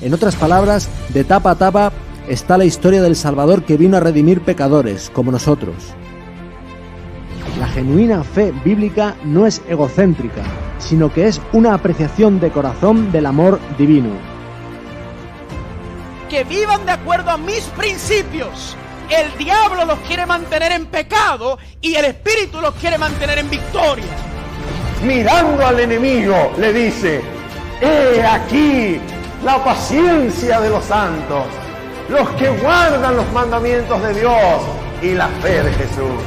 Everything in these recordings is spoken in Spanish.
En otras palabras, de tapa a tapa está la historia del Salvador que vino a redimir pecadores, como nosotros. La genuina fe bíblica no es egocéntrica, sino que es una apreciación de corazón del amor divino. Que vivan de acuerdo a mis principios. El diablo los quiere mantener en pecado y el Espíritu los quiere mantener en victoria. Mirando al enemigo, le dice: he aquí la paciencia de los santos, los que guardan los mandamientos de Dios y la fe de Jesús.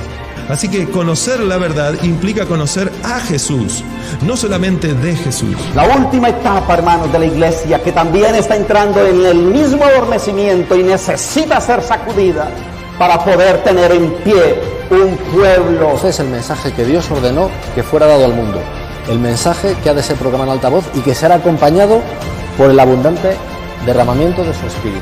Así que conocer la verdad implica conocer a Jesús, no solamente de Jesús. La última etapa, hermanos, de la iglesia, que también está entrando en el mismo adormecimiento y necesita ser sacudida para poder tener en pie un pueblo. Ese es el mensaje que Dios ordenó que fuera dado al mundo. El mensaje que ha de ser proclamado en alta voz y que será acompañado por el abundante derramamiento de su Espíritu.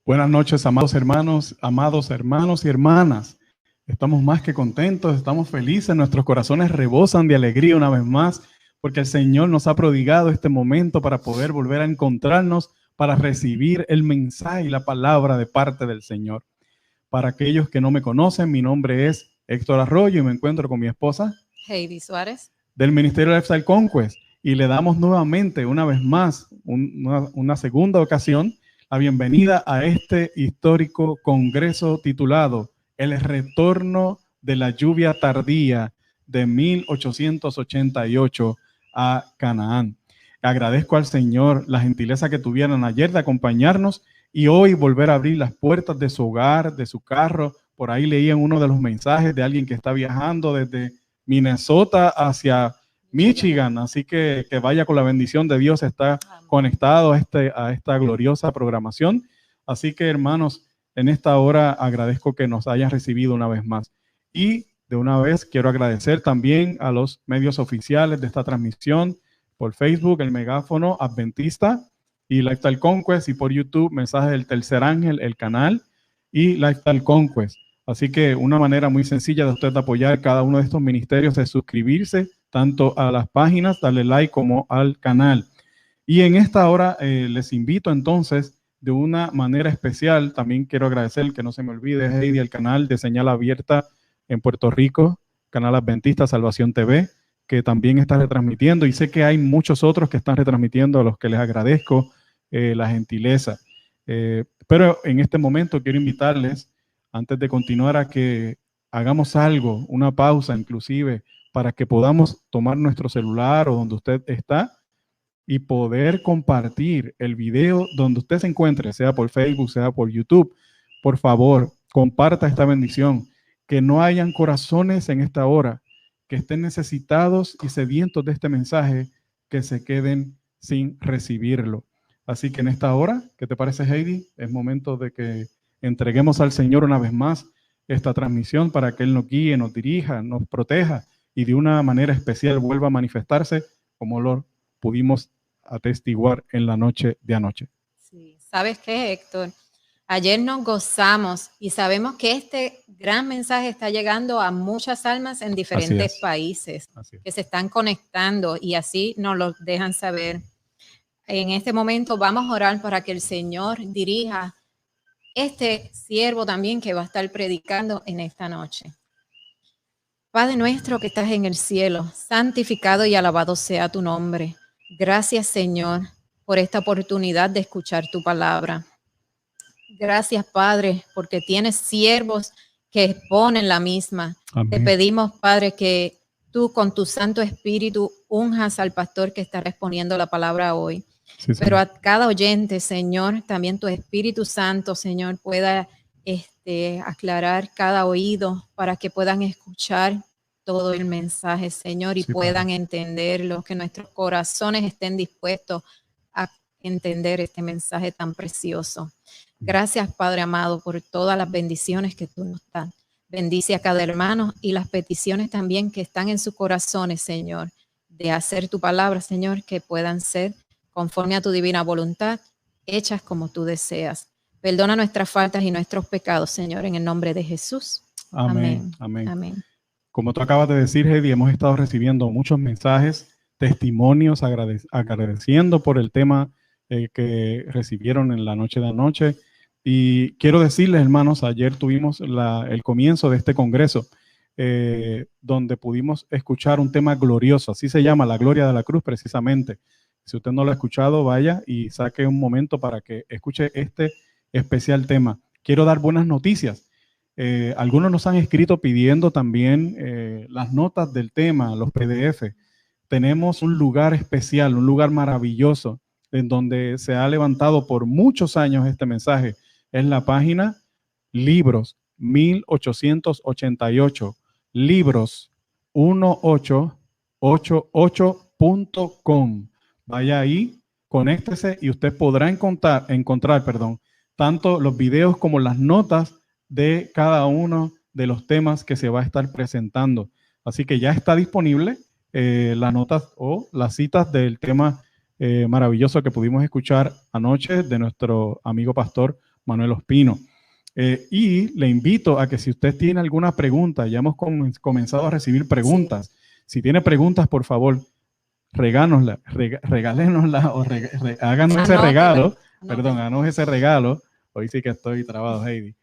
Buenas noches, amados hermanos y hermanas. Estamos más que contentos, estamos felices, nuestros corazones rebosan de alegría una vez más, porque el Señor nos ha prodigado este momento para poder volver a encontrarnos, para recibir el mensaje y la palabra de parte del Señor. Para aquellos que no me conocen, mi nombre es Héctor Arroyo y me encuentro con mi esposa Heidi Suárez, del Ministerio Lifestyle Conquest, y le damos nuevamente, una vez más, una segunda ocasión, la bienvenida a este histórico congreso titulado El Retorno de la Lluvia Tardía de 1888 a Canaán. Agradezco al Señor la gentileza que tuvieron ayer de acompañarnos y hoy volver a abrir las puertas de su hogar, de su carro. Por ahí leían uno de los mensajes de alguien que está viajando desde Minnesota hacia Michigan, así que vaya con la bendición de Dios, está conectado a esta gloriosa programación. Así que, hermanos, en esta hora agradezco que nos hayan recibido una vez más. Y de una vez quiero agradecer también a los medios oficiales de esta transmisión, por Facebook, el Megáfono Adventista y Lifestyle Conquest, y por YouTube, Mensaje del Tercer Ángel, el canal, y Lifestyle Conquest. Así que una manera muy sencilla de usted apoyar cada uno de estos ministerios es suscribirse tanto a las páginas, darle like, como al canal. Y en esta hora les invito entonces de una manera especial. También quiero agradecer, que no se me olvide, Heidi, el canal de Señal Abierta en Puerto Rico, Canal Adventista Salvación TV, que también está retransmitiendo, y sé que hay muchos otros que están retransmitiendo, a los que les agradezco la gentileza. Pero en este momento quiero invitarles, antes de continuar, a que hagamos algo, una pausa inclusive, para que podamos tomar nuestro celular o donde usted está y poder compartir el video donde usted se encuentre, sea por Facebook, sea por YouTube. Por favor, comparta esta bendición, que no hayan corazones en esta hora que estén necesitados y sedientos de este mensaje, que se queden sin recibirlo. Así que en esta hora, ¿qué te parece, Heidi? Es momento de que entreguemos al Señor una vez más esta transmisión para que Él nos guíe, nos dirija, nos proteja y de una manera especial vuelva a manifestarse como lo pudimos atestiguar en la noche de anoche. Sí, ¿sabes qué, Héctor? Ayer nos gozamos y sabemos que este gran mensaje está llegando a muchas almas en diferentes países que se están conectando, y así nos lo dejan saber. En este momento vamos a orar para que el Señor dirija este siervo también que va a estar predicando en esta noche. Padre nuestro que estás en el cielo, santificado y alabado sea tu nombre. Gracias, Señor, por esta oportunidad de escuchar tu palabra. Gracias, Padre, porque tienes siervos que exponen la misma. Amén. Te pedimos, Padre, que tú con tu Santo Espíritu unjas al pastor que está exponiendo la palabra hoy. Sí, pero a cada oyente, Señor, también tu Espíritu Santo, Señor, pueda aclarar cada oído para que puedan escuchar todo el mensaje, Señor, y puedan entenderlo, que nuestros corazones estén dispuestos a entender este mensaje tan precioso. Gracias, Padre amado, por todas las bendiciones que tú nos das. Bendice a cada hermano y las peticiones también que están en sus corazones, Señor, de hacer tu palabra, Señor, que puedan ser conforme a tu divina voluntad, hechas como tú deseas. Perdona nuestras faltas y nuestros pecados, Señor, en el nombre de Jesús. Amén. Amén. Amén. Como tú acabas de decir, Heidi, hemos estado recibiendo muchos mensajes, testimonios, agradeciendo por el tema que recibieron en la noche de anoche. Y quiero decirles, hermanos, ayer tuvimos el comienzo de este congreso, donde pudimos escuchar un tema glorioso, así se llama, la gloria de la cruz, precisamente. Si usted no lo ha escuchado, vaya y saque un momento para que escuche este especial tema. Quiero dar buenas noticias. Algunos nos han escrito pidiendo también las notas del tema, los PDF. Tenemos un lugar especial, un lugar maravilloso, en donde se ha levantado por muchos años este mensaje. Es la página Libros 1888, Libros 1888.com. Vaya ahí, conéctese y usted podrá encontrar, tanto los videos como las notas de cada uno de los temas que se va a estar presentando. Así que ya está disponible las notas o las citas del tema maravilloso que pudimos escuchar anoche de nuestro amigo pastor Manuel Ospino. Y le invito a que si usted tiene alguna pregunta, ya hemos comenzado a recibir preguntas. Si tiene preguntas, por favor, regálenosla o háganos ese regalo Perdón, háganos ese regalo. Hoy sí que estoy trabado, Heidi.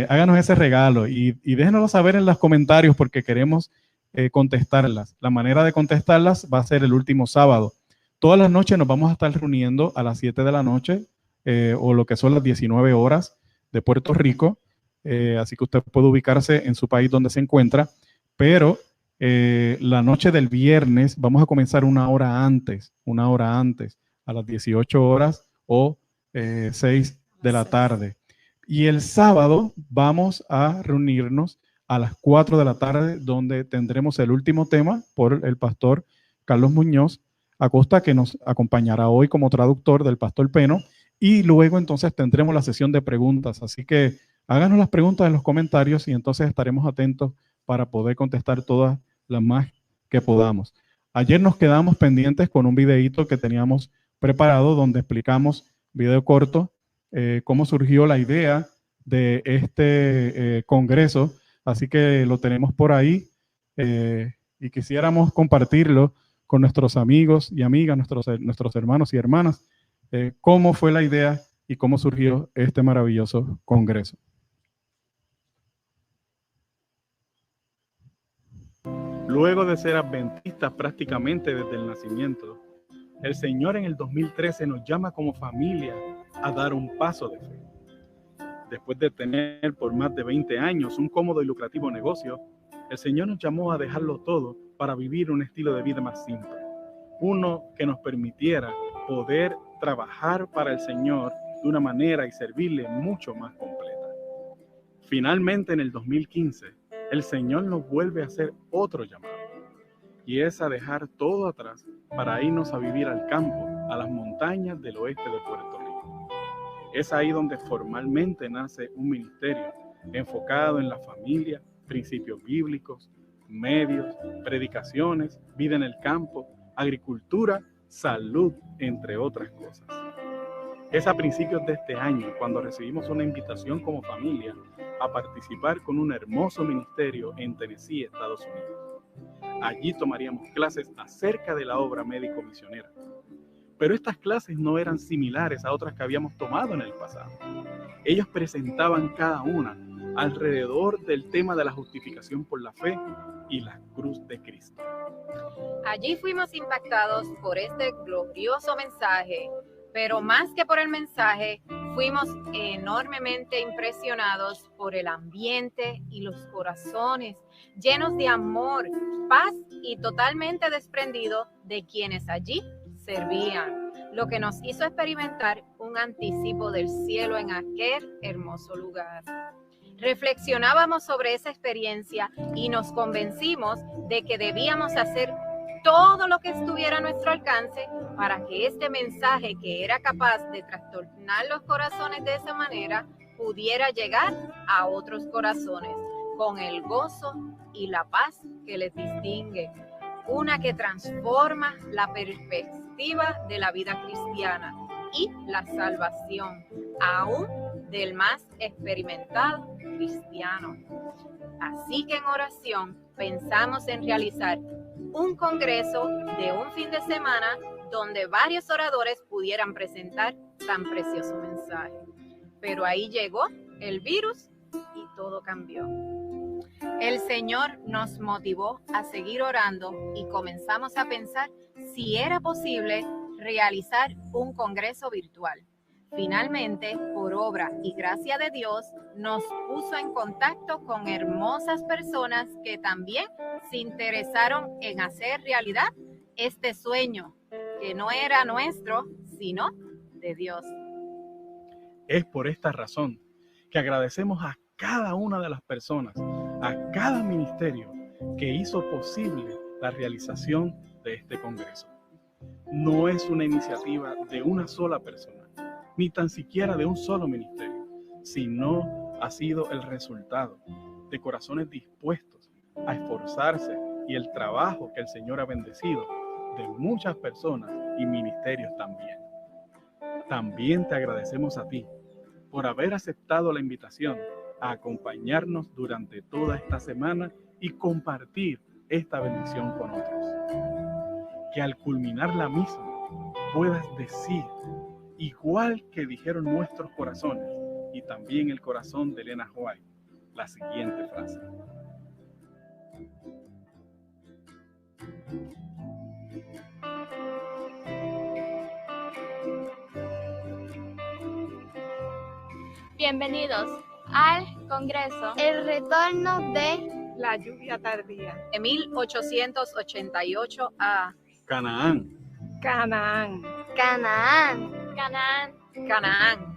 Háganos ese regalo y déjenoslo saber en los comentarios porque queremos contestarlas. La manera de contestarlas va a ser el último sábado. Todas las noches nos vamos a estar reuniendo a las 7 de la noche o lo que son las 19 horas de Puerto Rico. Así que usted puede ubicarse en su país donde se encuentra, pero la noche del viernes vamos a comenzar una hora antes, a las 18 horas o 6 de la tarde. Y el sábado vamos a reunirnos a las 4 de la tarde, donde tendremos el último tema por el pastor Carlos Muñoz Acosta, que nos acompañará hoy como traductor del pastor Peno, y luego entonces tendremos la sesión de preguntas. Así que háganos las preguntas en los comentarios y entonces estaremos atentos para poder contestar todas las más que podamos. Ayer nos quedamos pendientes con un videíto que teníamos preparado donde explicamos, video corto, cómo surgió la idea de este congreso. Así que lo tenemos por ahí y quisiéramos compartirlo con nuestros amigos y amigas, nuestros hermanos y hermanas, cómo fue la idea y cómo surgió este maravilloso congreso. Luego de ser adventistas prácticamente desde el nacimiento, el Señor en el 2013 nos llama como familia a dar un paso de fe. Después de tener por más de 20 años un cómodo y lucrativo negocio, el Señor nos llamó a dejarlo todo para vivir un estilo de vida más simple. Uno que nos permitiera poder trabajar para el Señor de una manera y servirle mucho más completa. Finalmente, en el 2015, el Señor nos vuelve a hacer otro llamado, y es a dejar todo atrás para irnos a vivir al campo, a las montañas del oeste de Puerto Rico. Es ahí donde formalmente nace un ministerio enfocado en la familia, principios bíblicos, medios, predicaciones, vida en el campo, agricultura, salud, entre otras cosas. Es a principios de este año cuando recibimos una invitación como familia a participar con un hermoso ministerio en Tennessee, Estados Unidos. Allí tomaríamos clases acerca de la obra médico-misionera. Pero estas clases no eran similares a otras que habíamos tomado en el pasado. Ellos presentaban cada una alrededor del tema de la justificación por la fe y la cruz de Cristo. Allí fuimos impactados por este glorioso mensaje, pero más que por el mensaje, fuimos enormemente impresionados por el ambiente y los corazones llenos de amor, paz y totalmente desprendidos de quienes allí servían, lo que nos hizo experimentar un anticipo del cielo en aquel hermoso lugar. Reflexionábamos sobre esa experiencia y nos convencimos de que debíamos hacer todo lo que estuviera a nuestro alcance para que este mensaje, que era capaz de trastornar los corazones de esa manera, pudiera llegar a otros corazones con el gozo y la paz que les distingue, una que transforma la perspectiva de la vida cristiana y la salvación, aún del más experimentado cristiano. Así que en oración pensamos en realizar un congreso de un fin de semana donde varios oradores pudieran presentar tan precioso mensaje. Pero ahí llegó el virus y todo cambió. El Señor nos motivó a seguir orando y comenzamos a pensar si era posible realizar un congreso virtual. Finalmente, por obra y gracia de Dios, nos puso en contacto con hermosas personas que también se interesaron en hacer realidad este sueño, que no era nuestro, sino de Dios. Es por esta razón que agradecemos a cada una de las personas, a cada ministerio que hizo posible la realización de este congreso. No es una iniciativa de una sola persona, ni tan siquiera de un solo ministerio, sino ha sido el resultado de corazones dispuestos a esforzarse y el trabajo que el Señor ha bendecido de muchas personas y ministerios también. También te agradecemos a ti por haber aceptado la invitación a acompañarnos durante toda esta semana y compartir esta bendición con otros. Que al culminar la misma puedas decir igual que dijeron nuestros corazones y también el corazón de Elena White, la siguiente frase. Bienvenidos al Congreso El Retorno de la Lluvia Tardía de 1888 a Canaán. Canaán. Canaán. Canaán. Canaán.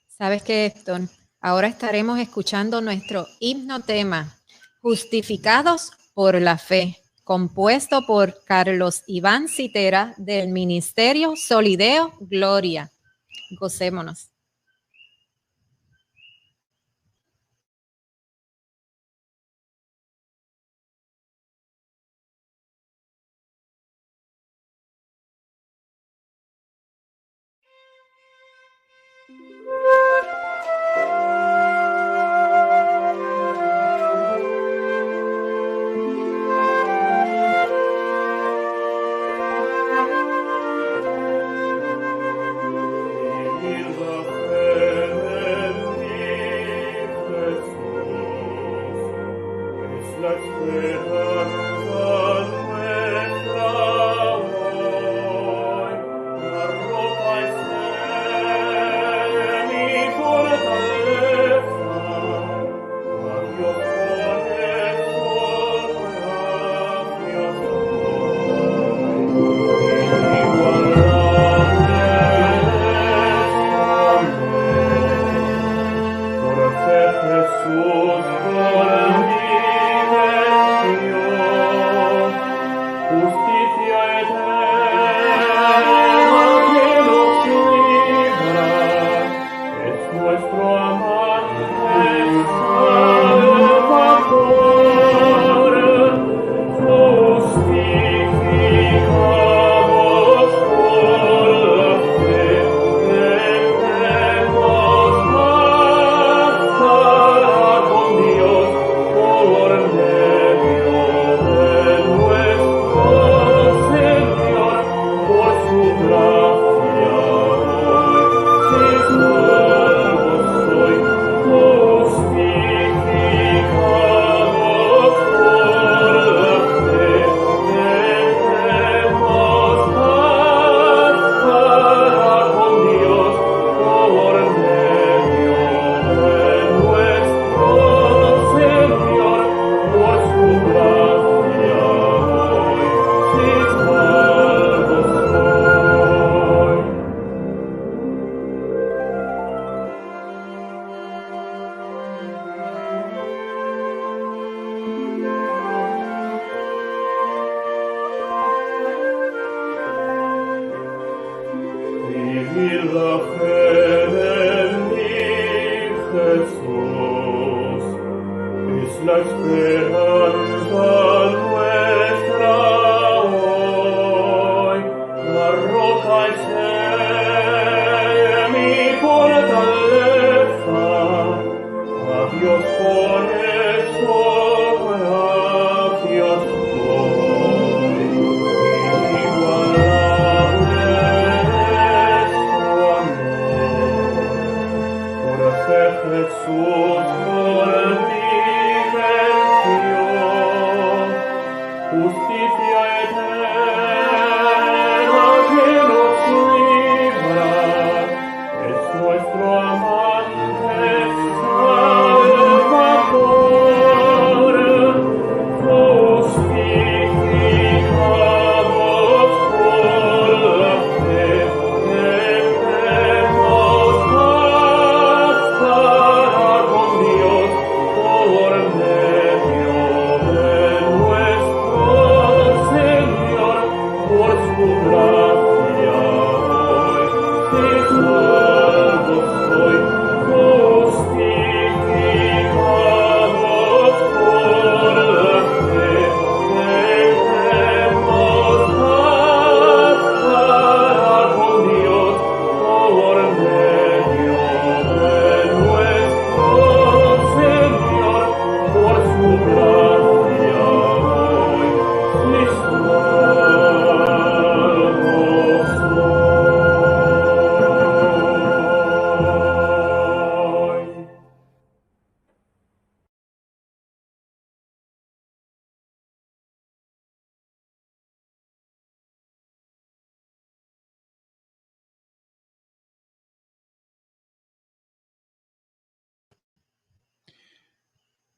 ¿Sabes qué, Héctor? Ahora estaremos escuchando nuestro himno tema, Justificados por la Fe, compuesto por Carlos Iván Citera del Ministerio Solideo Gloria. Gocémonos.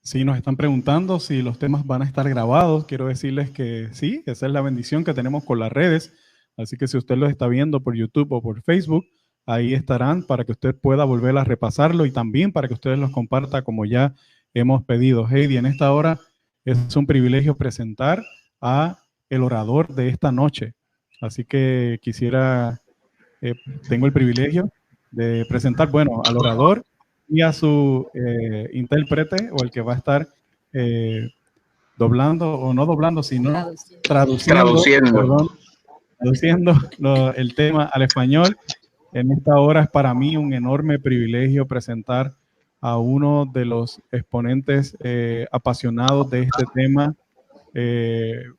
Sí, nos están preguntando si los temas van a estar grabados. Quiero decirles que sí, esa es la bendición que tenemos con las redes. Así que si usted los está viendo por YouTube o por Facebook, ahí estarán para que usted pueda volver a repasarlo y también para que ustedes los comparta como ya hemos pedido. Heidi, en esta hora es un privilegio presentar a el orador de esta noche. Así que tengo el privilegio de presentar, bueno, al orador y a su intérprete, o el que va a estar doblando, o no doblando, sino traduciendo el tema al español. En esta hora es para mí un enorme privilegio presentar a uno de los exponentes apasionados de este tema,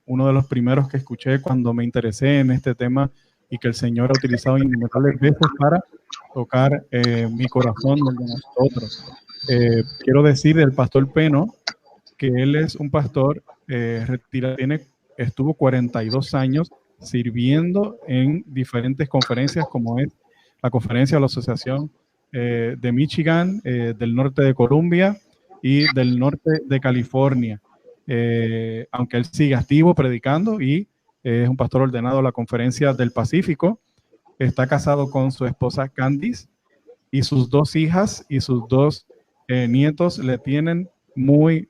uno de los primeros que escuché cuando me interesé en este tema y que el Señor ha utilizado innumerables veces para tocar mi corazón, el de nosotros. Quiero decir del pastor Peno que él es un pastor retirado, estuvo 42 años sirviendo en diferentes conferencias, como es la conferencia de la Asociación de Michigan, del norte de Columbia y del norte de California. Aunque él sigue activo predicando y es un pastor ordenado a la Conferencia del Pacífico, está casado con su esposa Candice y sus 2 hijas y sus 2 nietos le tienen muy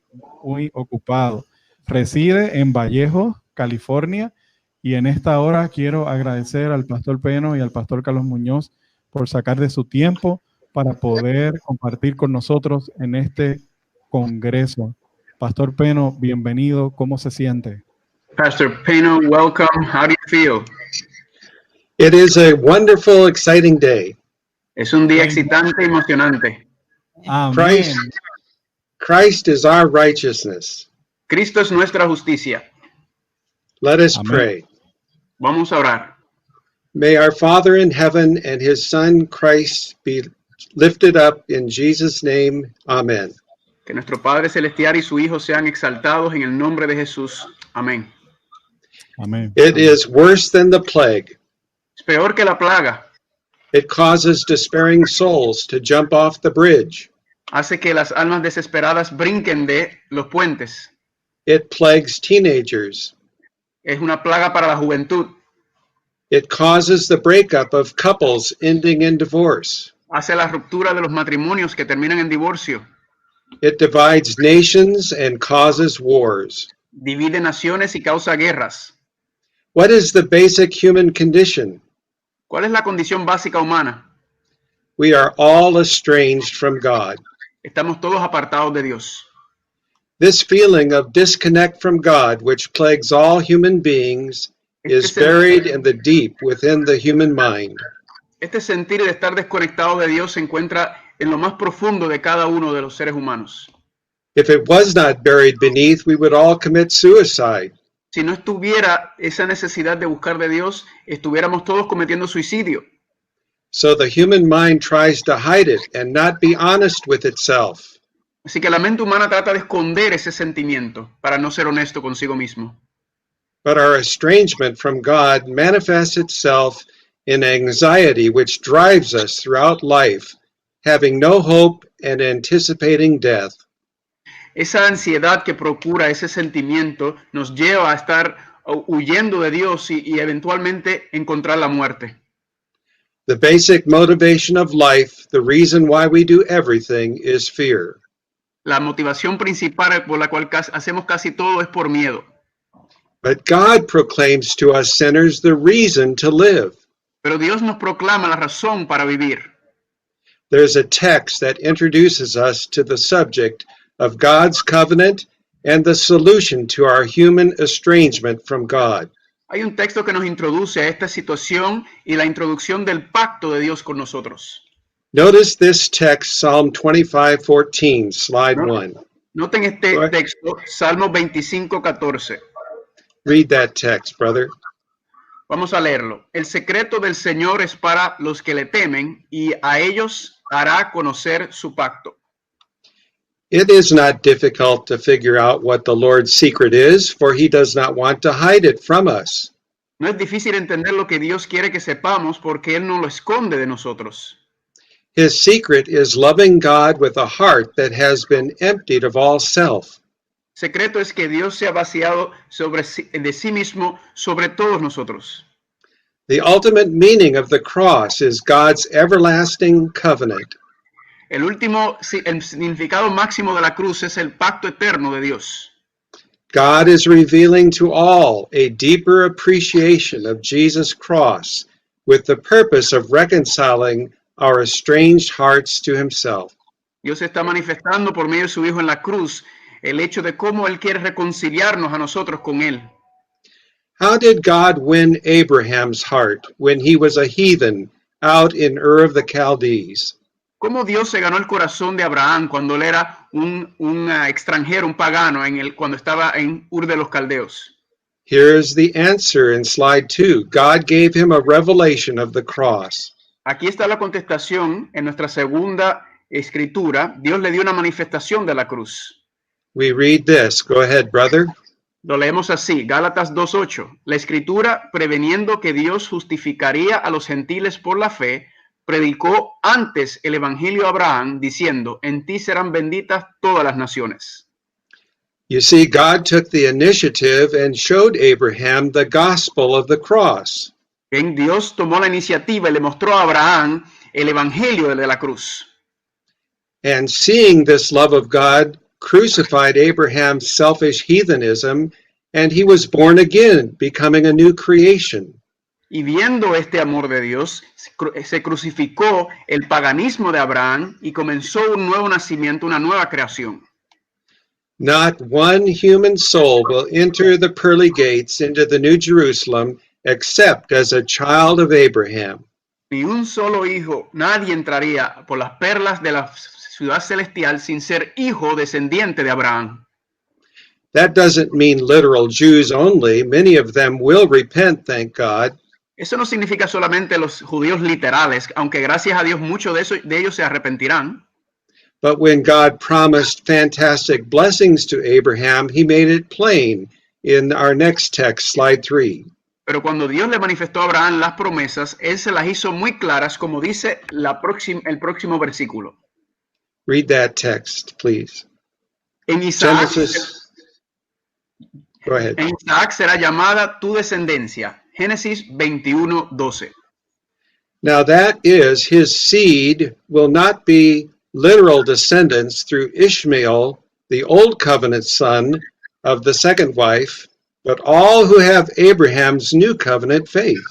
ocupado. Reside en Vallejo, California, y en esta hora quiero agradecer al pastor Peno y al pastor Carlos Muñoz por sacar de su tiempo para poder compartir con nosotros en este congreso. Pastor Peno, bienvenido. ¿Cómo se siente? Pastor Peno, welcome. How do you feel? It is a wonderful, exciting day. Es un día excitante y emocionante. Amén. Christ is our righteousness. Cristo es nuestra justicia. Let us Amén. pray. Vamos a orar. May our Father in heaven and his Son Christ be lifted up in Jesus' name. Amen. Que nuestro Padre Celestial y su Hijo sean exaltados en el nombre de Jesús. Amén. Amén. It is worse than the plague. Es peor que la plaga. It causes despairing souls to jump off the bridge. Hace que las almas desesperadas brinquen de los puentes. It plagues teenagers. Es una plaga para la juventud. It causes the breakup of couples ending in divorce. Hace la ruptura de los matrimonios que terminan en divorcio. It divides nations and causes wars. Divide naciones y causa guerras. What is the basic human condition? ¿Cuál es la condición básica humana? We are all estranged from God. Estamos todos apartados de Dios. This feeling of disconnect from God, which plagues all human beings, is buried in the deep within the human mind. Este sentir de estar desconectado de Dios se encuentra en lo más profundo de cada uno de los seres humanos. If it was not buried beneath, we would all commit suicide. Si no estuviera esa necesidad de buscar de Dios, estuviéramos todos cometiendo suicidio. So the human mind tries to hide it and not be honest with itself. Así que la mente humana trata de esconder ese sentimiento para no ser honesto consigo mismo. But our estrangement from God manifests itself in anxiety which drives us throughout life, having no hope and anticipating death. Esa ansiedad que procura ese sentimiento nos lleva a estar huyendo de Dios y eventualmente encontrar la muerte. The basic motivation of life, the reason why we do everything, is fear. La motivación principal por la cual hacemos casi todo es por miedo. But God proclaims to us sinners the reason to live. Pero Dios nos proclama la razón para vivir. There's a text that introduces us to the subject of God's covenant and the solution to our human estrangement from God. Hay un texto que nos introduce a esta situación y la introducción del pacto de Dios con nosotros. Notice this text, Psalm 25:14, slide 1. Noten este texto, Salmo 25:14. Read that text, brother. Vamos a leerlo. El secreto del Señor es para los que le temen y a ellos hará conocer su pacto. It is not difficult to figure out what the Lord's secret is, for he does not want to hide it from us. No es difícil entender lo que Dios quiere que sepamos porque Él no lo esconde de nosotros. His secret is loving God with a heart that has been emptied of all self. Secreto es que Dios se ha vaciado de sí mismo sobre todos nosotros. The ultimate meaning of the cross is God's everlasting covenant. El significado máximo de la cruz es el pacto eterno de Dios. God is revealing to all a deeper appreciation of Jesus' cross with the purpose of reconciling our estranged hearts to himself. Dios está manifestando por medio de su Hijo en la cruz el hecho de cómo Él quiere reconciliarnos a nosotros con Él. How did God win Abraham's heart when he was a heathen out in Ur of the Chaldees? ¿Cómo Dios se ganó el corazón de Abraham cuando él era un extranjero, un pagano, cuando estaba en Ur de los Caldeos? Here's the answer in slide 2. God gave him a revelation of the cross. Aquí está la contestación en nuestra segunda escritura. Dios le dio una manifestación de la cruz. We read this. Go ahead, brother. Lo leemos así, Gálatas 2:8. La escritura, preveniendo que Dios justificaría a los gentiles por la fe, predicó antes el evangelio a Abraham, diciendo, en ti serán benditas todas las naciones. You see, God took the initiative and showed Abraham the gospel of the cross. Bien, Dios tomó la iniciativa y le mostró a Abraham el evangelio de la cruz. And seeing this love of God crucified Abraham's selfish heathenism, and he was born again, becoming a new creation. Y viendo este amor de Dios, se crucificó el paganismo de Abraham y comenzó un nuevo nacimiento, una nueva creación. Not one human soul will enter the pearly gates into the New Jerusalem except as a child of Abraham. Ni un solo hijo, nadie entraría por las perlas de la ciudad celestial sin ser hijo descendiente de Abraham. That doesn't mean literal Jews only. Many of them will repent, thank God. Eso no significa solamente los judíos literales, aunque gracias a Dios muchos de ellos se arrepentirán. But when God promised fantastic blessings to Abraham, he made it plain in our next text, slide 3. Pero cuando Dios le manifestó a Abraham las promesas, él se las hizo muy claras, como dice el próximo versículo. Read that text, please. En Isaac, Go ahead. En Isaac será llamada tu descendencia. Génesis 21:12. Now that is, his seed will not be literal descendants through Ishmael, the old covenant son of the second wife, but all who have Abraham's new covenant faith.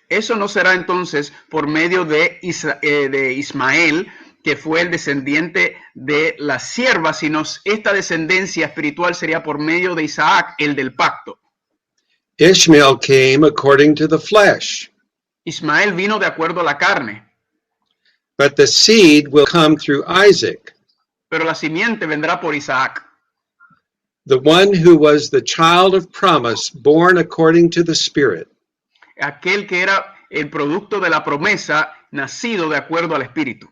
Eso no será entonces por medio de Ismael, que fue el descendiente de la sierva, sino esta descendencia espiritual sería por medio de Isaac, el del pacto. Ishmael came according to the flesh. Ismael vino de acuerdo a la carne. But the seed will come through Isaac. Pero la simiente vendrá por Isaac. The one who was the child of promise, born according to the Spirit. Aquel que era el producto de la promesa, nacido de acuerdo al Espíritu.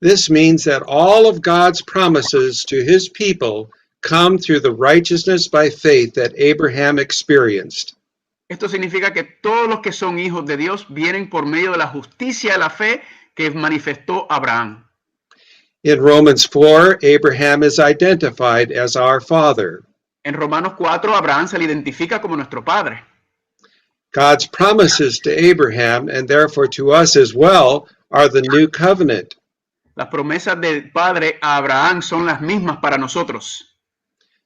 This means that all of God's promises to his people come through the righteousness by faith that Abraham experienced. Esto significa que todos los que son hijos de Dios vienen por medio de la justicia de la fe que manifestó Abraham. In Romans 4, Abraham is identified as our father. En Romanos 4, Abraham se le identifica como nuestro padre. God's promises to Abraham, and therefore to us as well, are the new covenant. Las promesas del Padre a Abraham son las mismas para nosotros.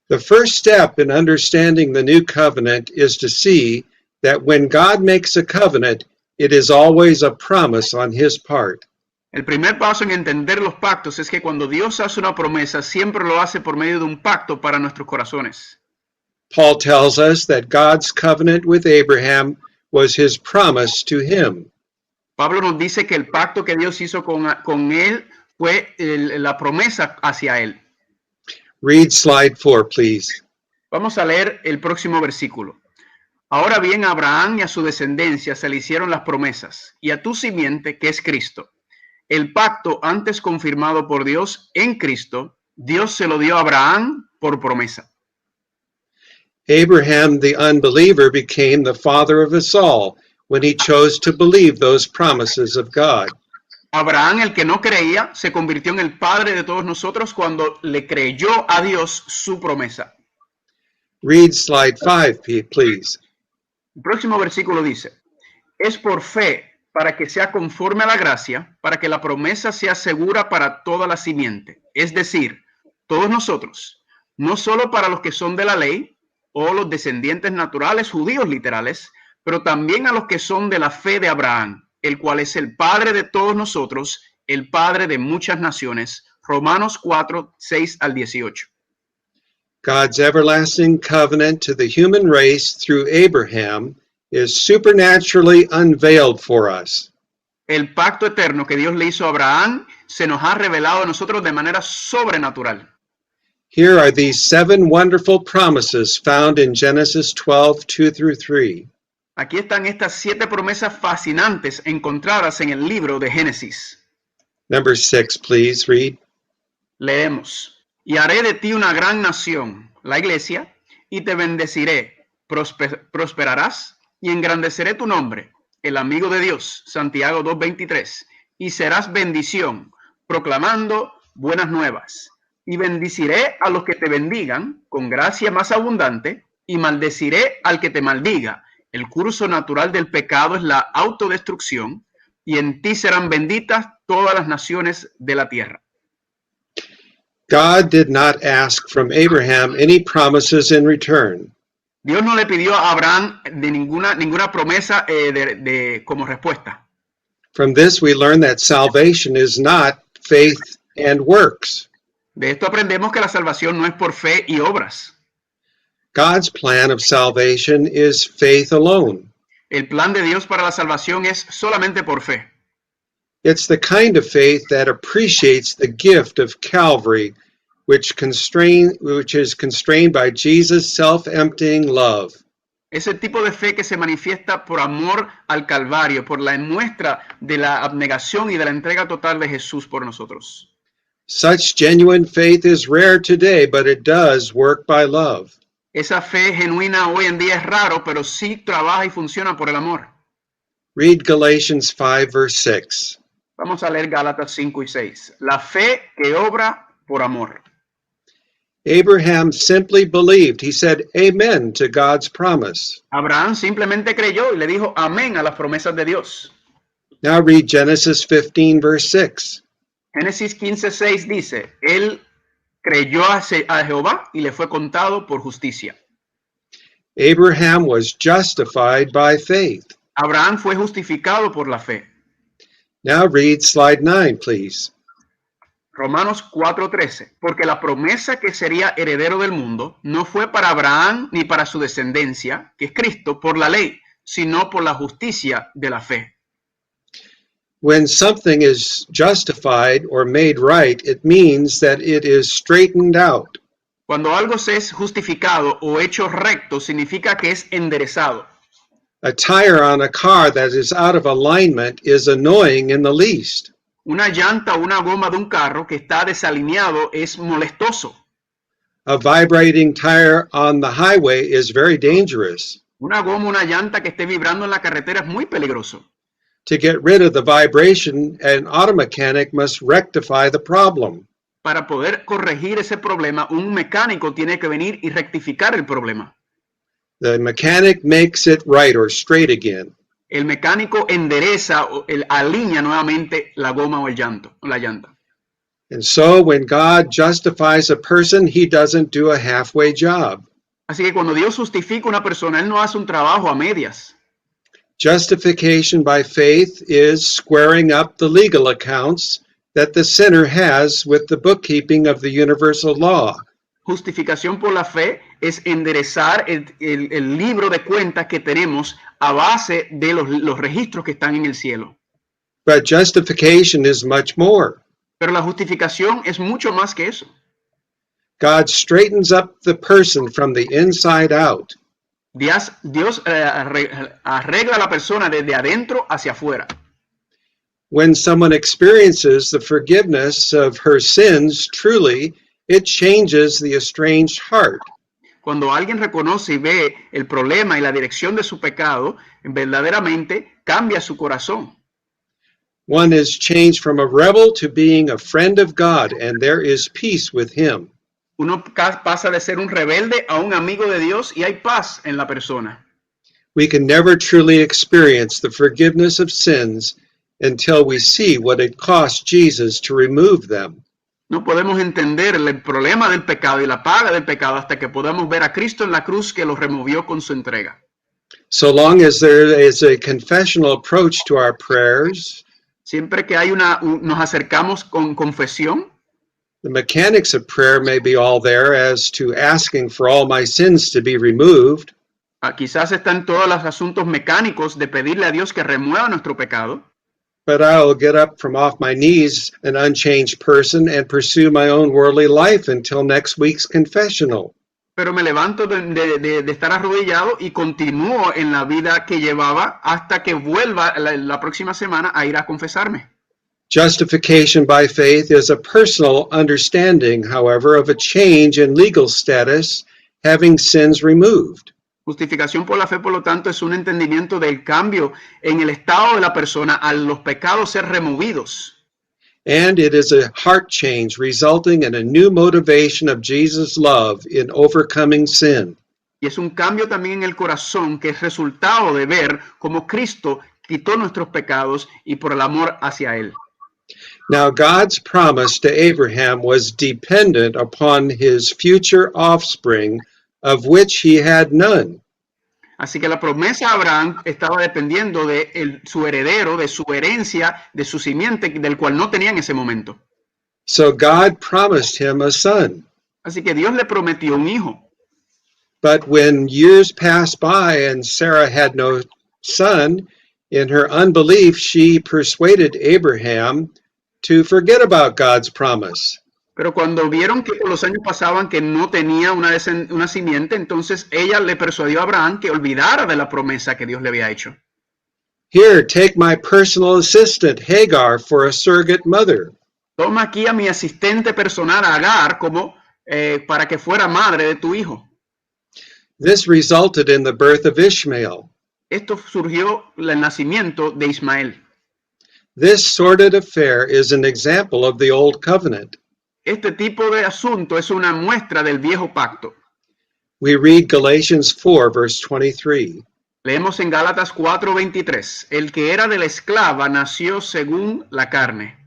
The first step in understanding the new covenant is to see that when God makes a covenant, it is always a promise on his part. El primer paso en entender los pactos es que cuando Dios hace una promesa, siempre lo hace por medio de un pacto para nuestros corazones. Paul tells us that God's covenant with Abraham was his promise to him. Pablo nos dice que el pacto que Dios hizo con él fue la promesa hacia él. Read slide 4, please. Vamos a leer el próximo versículo. Ahora bien, a Abraham y a su descendencia se le hicieron las promesas, y a tu simiente, que es Cristo. El pacto antes confirmado por Dios en Cristo, Dios se lo dio a Abraham por promesa. Abraham, the unbeliever, became the father of us all when he chose to believe those promises of God. Abraham, el que no creía, se convirtió en el padre de todos nosotros cuando le creyó a Dios su promesa. Read slide 5, please. El próximo versículo dice, es por fe para que sea conforme a la gracia, para que la promesa sea segura para toda la simiente, es decir, todos nosotros, no solo para los que son de la ley o los descendientes naturales judíos literales, pero también a los que son de la fe de Abraham, el cual es el padre de todos nosotros, el padre de muchas naciones. Romanos 4, 6 al 18. God's everlasting covenant to the human race through Abraham is supernaturally unveiled for us. El pacto eterno que Dios le hizo a Abraham se nos ha revelado a nosotros de manera sobrenatural. Here are these 7 wonderful promises found in Genesis 12, 2 through 3. Aquí están estas 7 promesas fascinantes encontradas en el libro de Génesis. Number 6, please read. Leemos. Y haré de ti una gran nación, la iglesia, y te bendeciré, prosperarás, y engrandeceré tu nombre, el amigo de Dios, Santiago 2:23, y serás bendición, proclamando buenas nuevas. Y bendiciré a los que te bendigan, con gracia más abundante, y maldeciré al que te maldiga. El curso natural del pecado es la autodestrucción, y en ti serán benditas todas las naciones de la tierra. God did not ask from Abraham any promises in return. Dios no le pidió a Abraham de ninguna promesa como respuesta. From this we learn that salvation is not faith and works. De esto aprendemos que la salvación no es por fe y obras. God's plan of salvation is faith alone. El plan de Dios para la salvación es solamente por fe. It's the kind of faith that appreciates the gift of Calvary, which is constrained by Jesus' self-emptying love. Es el tipo de fe que se manifiesta por amor al Calvario, por la muestra de la abnegación y de la entrega total de Jesús por nosotros. Such genuine faith is rare today, but it does work by love. Esa fe genuina hoy en día es raro, pero sí trabaja y funciona por el amor. Read Galatians 5, verse 6. Vamos a leer Gálatas 5 y 6. La fe que obra por amor. Abraham simply believed. He said amen to God's promise. Abraham simplemente creyó y le dijo amén a las promesas de Dios. Now read Genesis 15, verse 6. Génesis 15:6 dice, él creyó a Jehová y le fue contado por justicia. Abraham was justified by faith. Abraham fue justificado por la fe. Now read slide 9, please. Romanos 4:13, porque la promesa que sería heredero del mundo no fue para Abraham ni para su descendencia, que es Cristo, por la ley, sino por la justicia de la fe. When something is justified or made right, it means that it is straightened out. Cuando algo se es justificado o hecho recto, significa que es enderezado. A tire on a car that is out of alignment is annoying in the least. Una llanta o una goma de un carro que está desalineado es molestoso. A vibrating tire on the highway is very dangerous. Una goma, una llanta que esté vibrando en la carretera es muy peligroso. To get rid of the vibration, an auto mechanic must rectify the problem. Para poder corregir ese problema, un mecánico tiene que venir y rectificar el problema. The mechanic makes it right or straight again. El mecánico endereza o alinea nuevamente la goma o la llanta. And so when God justifies a person, he doesn't do a halfway job. Así que cuando Dios justifica a una persona, él no hace un trabajo a medias. Justification by faith is squaring up the legal accounts that the sinner has with the bookkeeping of the universal law. Justificación por la fe es enderezar el libro de cuentas que tenemos a base de los registros que están en el cielo. But justification is much more. Pero la justificación es mucho más que eso. God straightens up the person from the inside out. Dios arregla a la persona desde adentro hacia afuera. When someone experiences the forgiveness of her sins, truly, it changes the estranged heart. Cuando alguien reconoce y ve el problema y la dirección de su pecado, verdaderamente cambia su corazón. One is changed from a rebel to being a friend of God, and there is peace with him. Uno pasa de ser un rebelde a un amigo de Dios y hay paz en la persona. We can never truly experience the forgiveness of sins until we see what it cost Jesus to remove them. No podemos entender el problema del pecado y la paga del pecado hasta que podamos ver a Cristo en la cruz que lo removió con su entrega. So long as there is a confessional approach to our prayers, siempre que hay nos acercamos con confesión, the mechanics of prayer may be all there as to asking for all my sins to be removed. Quizás están todos los asuntos mecánicos de pedirle a Dios que remueva nuestro pecado. But I will get up from off my knees an unchanged person and pursue my own worldly life until next week's confessional. Pero me levanto de estar arrodillado y continúo en la vida que llevaba hasta que vuelva la próxima semana a ir a confesarme. Justification by faith is a personal understanding, however, of a change in legal status, having sins removed. Justificación por la fe, por lo tanto, es un entendimiento del cambio en el estado de la persona a los pecados ser removidos. And it is a heart change resulting in a new motivation of Jesus' love in overcoming sin. Y es un cambio también en el corazón que es resultado de ver cómo Cristo quitó nuestros pecados y por el amor hacia Él. Now, God's promise to Abraham was dependent upon his future offspring, of which he had none. Así que la promesa a Abraham estaba dependiendo de su heredero, de su herencia, de su simiente, del cual no tenía en ese momento. So God promised him a son. Así que Dios le prometió un hijo. But when years passed by and Sarah had no son, in her unbelief she persuaded Abraham to forget about God's promise. Pero cuando vieron que los años pasaban que no tenía una simiente, entonces ella le persuadió a Abraham que olvidara de la promesa que Dios le había hecho. Here, take my personal assistant Hagar for a surrogate mother. Toma aquí a mi asistente personal Agar como para que fuera madre de tu hijo. This resulted in the birth of Ishmael. Esto surgió el nacimiento de Ismael. This sordid affair is an example of the old covenant. Este tipo de asunto es una muestra del viejo pacto. We read Galatians 4, verse 23. Leemos en Gálatas 4:23. El que era de la esclava nació según la carne.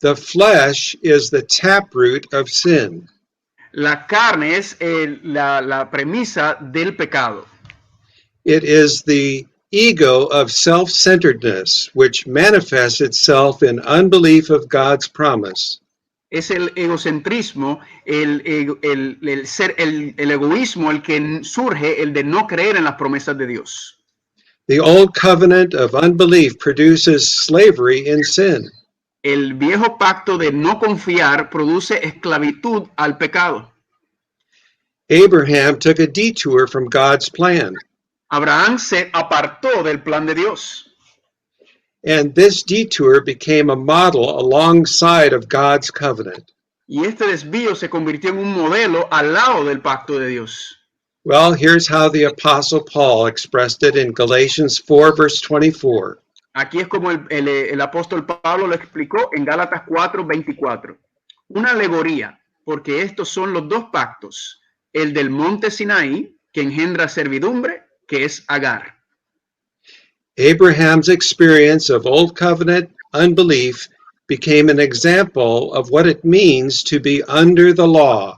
The flesh is the taproot of sin. La carne es la premisa del pecado. It is the ego of self-centeredness, which manifests itself in unbelief of God's promise. Es el egocentrismo, el egoísmo, el que surge, el de no creer en las promesas de Dios. The old covenant of unbelief produces slavery in sin. El viejo pacto de no confiar produce esclavitud al pecado. Abraham took a detour from God's plan. Abraham se apartó del plan de Dios. And this detour became a model alongside of God's covenant. Y este desvío se convirtió en un modelo al lado del pacto de Dios. Well, here's how the Apostle Paul expressed it in Galatians 4, verse 24. Aquí es como el apóstol Pablo lo explicó en Gálatas 4:24. Una alegoría, porque estos son los dos pactos, el del monte Sinaí, que engendra servidumbre, que es Agar. Abraham's experience of Old Covenant unbelief became an example of what it means to be under the law.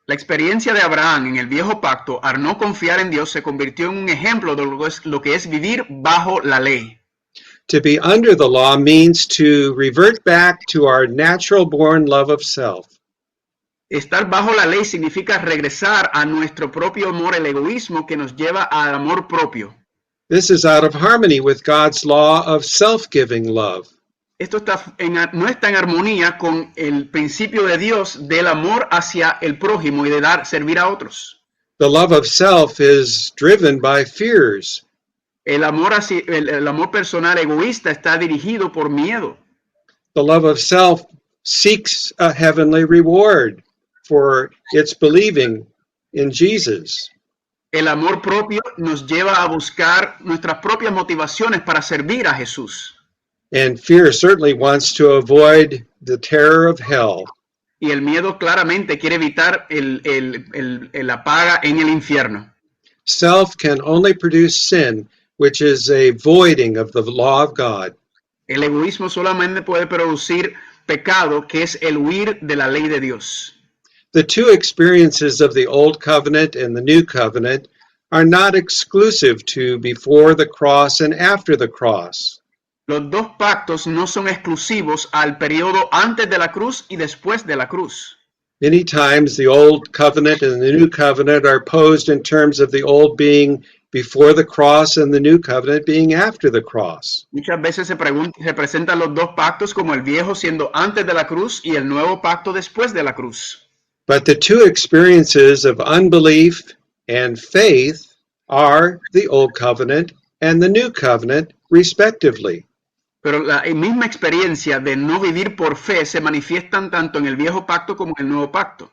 La experiencia de Abraham en el viejo pacto al no confiar en Dios se convirtió en un ejemplo de lo que es vivir bajo la ley. To be under the law means to revert back to our natural born love of self. Estar bajo la ley significa regresar a nuestro propio amor, el egoísmo que nos lleva al amor propio. This is out of harmony with God's law of self-giving love. Esto no está en armonía con el principio de Dios del amor hacia el prójimo y de servir a otros. The love of self is driven by fears. El amor personal egoísta está dirigido por miedo. The love of self seeks a heavenly reward for its believing in Jesus. El amor propio nos lleva a buscar nuestras propias motivaciones para servir a Jesús. And fear certainly wants to avoid the terror of hell. Y el miedo claramente quiere evitar la paga en el infierno. Self can only produce sin, which is a voiding of the law of God. El egoísmo solamente puede producir pecado, que es el huir de la ley de Dios. The two experiences of the Old Covenant and the New Covenant are not exclusive to before the cross and after the cross. Los dos pactos no son exclusivos al periodo antes de la cruz y después de la cruz. Many times the Old Covenant and the New Covenant are posed in terms of the Old being before the cross and the New Covenant being after the cross. Muchas veces se presentan los dos pactos como el viejo siendo antes de la cruz y el nuevo pacto después de la cruz. But the two experiences of unbelief and faith are the Old Covenant and the New Covenant, respectively. Pero la misma experiencia de no vivir por fe se manifiestan tanto en el viejo pacto como en el nuevo pacto.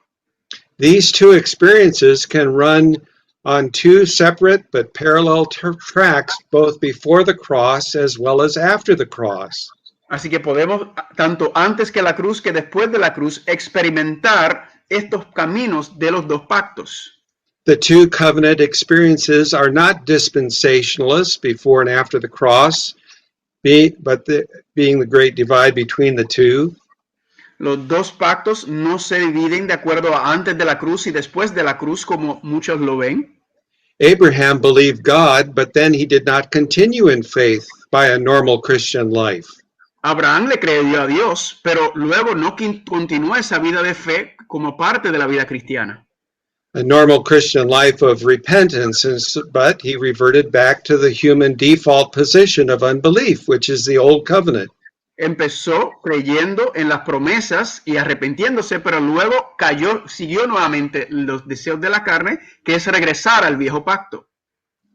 These two experiences can run on two separate but parallel tracks, both before the cross as well as after the cross. Así que podemos, tanto antes que la cruz que después de la cruz, experimentar estos caminos de los dos pactos. The two covenant experiences are not dispensationalists, before and after the cross, being the great divide between the two. Los dos pactos no se dividen de acuerdo a antes de la cruz y después de la cruz, como muchos lo ven. Abraham believed God, but then he did not continue in faith by a normal Christian life. Abraham le creyó a Dios, pero luego no continuó esa vida de fe como parte de la vida cristiana. A normal Christian life of repentance, but he reverted back to the human default position of unbelief, which is the Old Covenant. Empezó creyendo en las promesas y arrepintiéndose, pero luego siguió nuevamente los deseos de la carne, que es regresar al viejo pacto.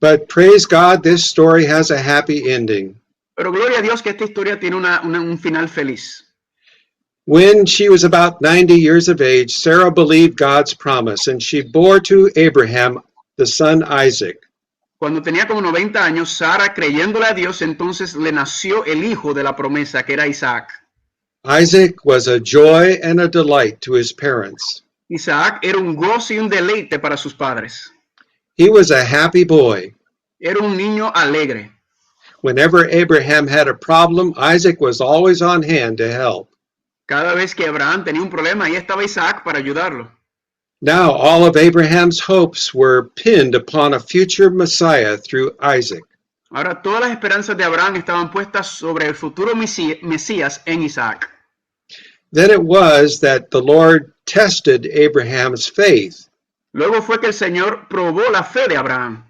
But praise God, this story has a happy ending. Pero gloria a Dios que esta historia tiene un final feliz. When she was about 90 years of age, Sarah believed God's promise, and she bore to Abraham the son Isaac. Cuando tenía como 90 años, Sara, creyéndole a Dios, entonces le nació el hijo de la promesa, que era Isaac. Isaac was a joy and a delight to his parents. Isaac era un gozo y un deleite para sus padres. He was a happy boy. Era un niño alegre. Whenever Abraham had a problem, Isaac was always on hand to help. Cada vez que Abraham tenía un problema, ahí estaba Isaac para ayudarlo. Now all of Abraham's hopes were pinned upon a future Messiah through Isaac. Ahora todas las esperanzas de Abraham estaban puestas sobre el futuro Mesías en Isaac. Then it was that the Lord tested Abraham's faith. Luego fue que el Señor probó la fe de Abraham.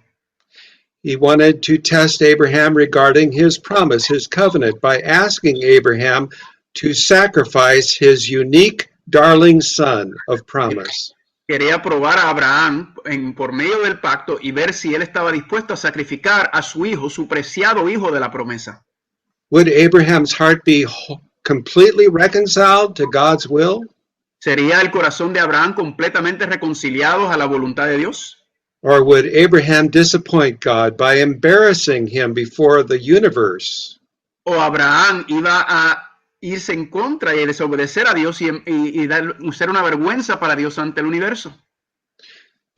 He wanted to test Abraham regarding his promise, his covenant, by asking Abraham to sacrifice his unique darling son of promise. Quería probar a Abraham por medio del pacto y ver si él estaba dispuesto a sacrificar a su hijo, su preciado hijo de la promesa. Would Abraham's heart be completely reconciled to God's will? ¿Sería el corazón de Abraham completamente reconciliado a la voluntad de Dios? Or would Abraham disappoint God by embarrassing him before the universe? ¿O Abraham iba a irse en contra y desobedecer a Dios y ser una vergüenza para Dios ante el universo?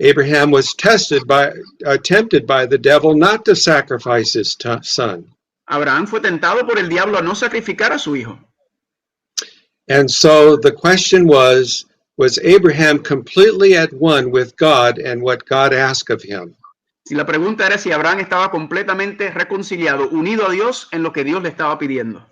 Abraham was tempted by the devil not to sacrifice his son. Abraham fue tentado por el diablo a no sacrificar a su hijo. And so the question was Abraham completely at one with God and what God asked of him? Y la pregunta era si Abraham estaba completamente reconciliado, unido a Dios en lo que Dios le estaba pidiendo.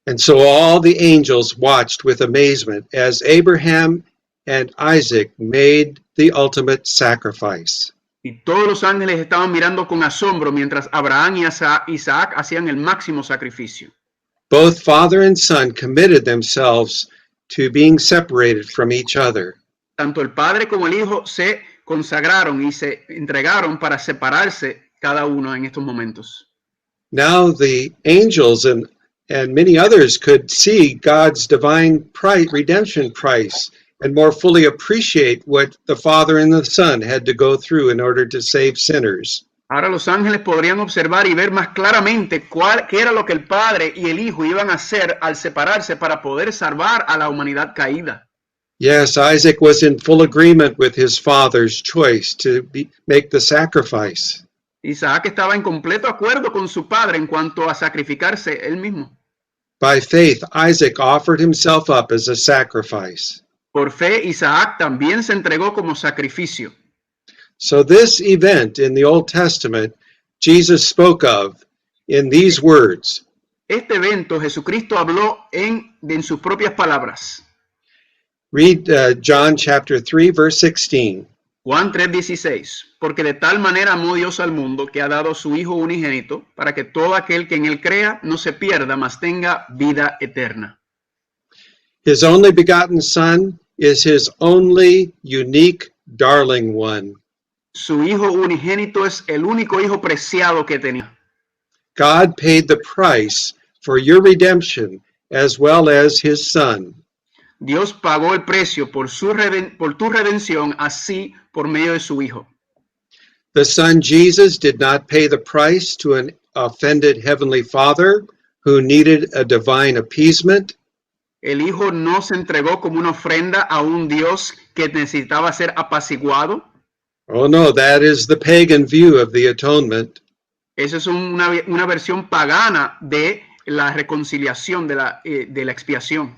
And so all the angels watched with amazement as Abraham and Isaac made the ultimate sacrifice. Y todos los ángeles estaban mirando con asombro mientras Abraham y Isaac hacían el máximo sacrificio. Both father and son committed themselves to being separated from each other. Tanto el padre como el hijo se consagraron y se entregaron para separarse cada uno en estos momentos. Now the angels and many others could see God's divine redemption price and more fully appreciate what the Father and the Son had to go through in order to save sinners. Ahora los ángeles podrían observar y ver más claramente qué era lo que el Padre y el Hijo iban a hacer al separarse para poder salvar a la humanidad caída. Yes, Isaac was in full agreement with his father's choice to make the sacrifice. Isaac estaba en completo acuerdo con su padre en cuanto a sacrificarse él mismo. By faith, Isaac offered himself up as a sacrifice. Por fe, Isaac también se entregó como sacrificio. So this event in the Old Testament, Jesus spoke of in these words. Este evento Jesucristo habló en sus propias palabras. Read John chapter 3, verse 16. Juan 3:16, porque de tal manera amó Dios al mundo que ha dado a su Hijo unigénito para que todo aquel que en él crea no se pierda, mas tenga vida eterna. His only begotten Son is his only unique darling one. Su Hijo unigénito es el único Hijo preciado que tenía. God paid the price for your redemption as well as his Son. Dios pagó el precio por tu redención, así por medio de su Hijo. The Son Jesus did not pay the price to an offended Heavenly Father who needed a divine appeasement. El Hijo no se entregó como una ofrenda a un Dios que necesitaba ser apaciguado. Oh no, that is the pagan view of the atonement. Esa es una versión pagana de la reconciliación, de la expiación.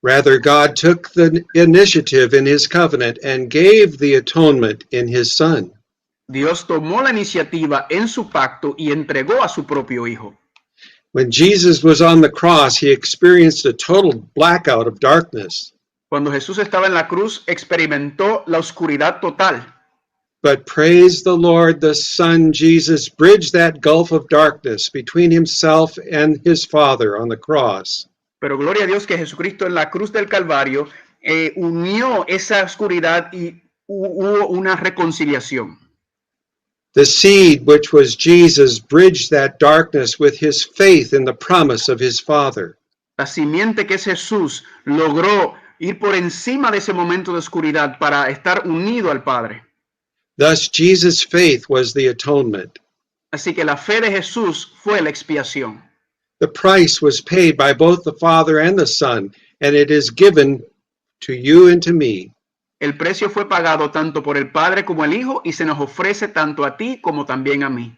Rather, God took the initiative in his covenant and gave the atonement in his Son. Dios tomó la iniciativa en su pacto y entregó a su propio Hijo. When Jesus was on the cross, he experienced a total blackout of darkness. Cuando Jesús estaba en la cruz, experimentó la oscuridad total. But praise the Lord, the Son Jesus bridged that gulf of darkness between himself and his Father on the cross. Pero gloria a Dios que Jesucristo en la cruz del Calvario unió esa oscuridad y hubo una reconciliación. The seed, which was Jesus, bridged that darkness with his faith in the promise of his Father. La simiente que es Jesús logró ir por encima de ese momento de oscuridad para estar unido al Padre. Thus, Jesus' faith was the atonement. Así que la fe de Jesús fue la expiación. The price was paid by both the Father and the Son, and it is given to you and to me. El precio fue pagado tanto por el Padre como el Hijo y se nos ofrece tanto a ti como también a mí.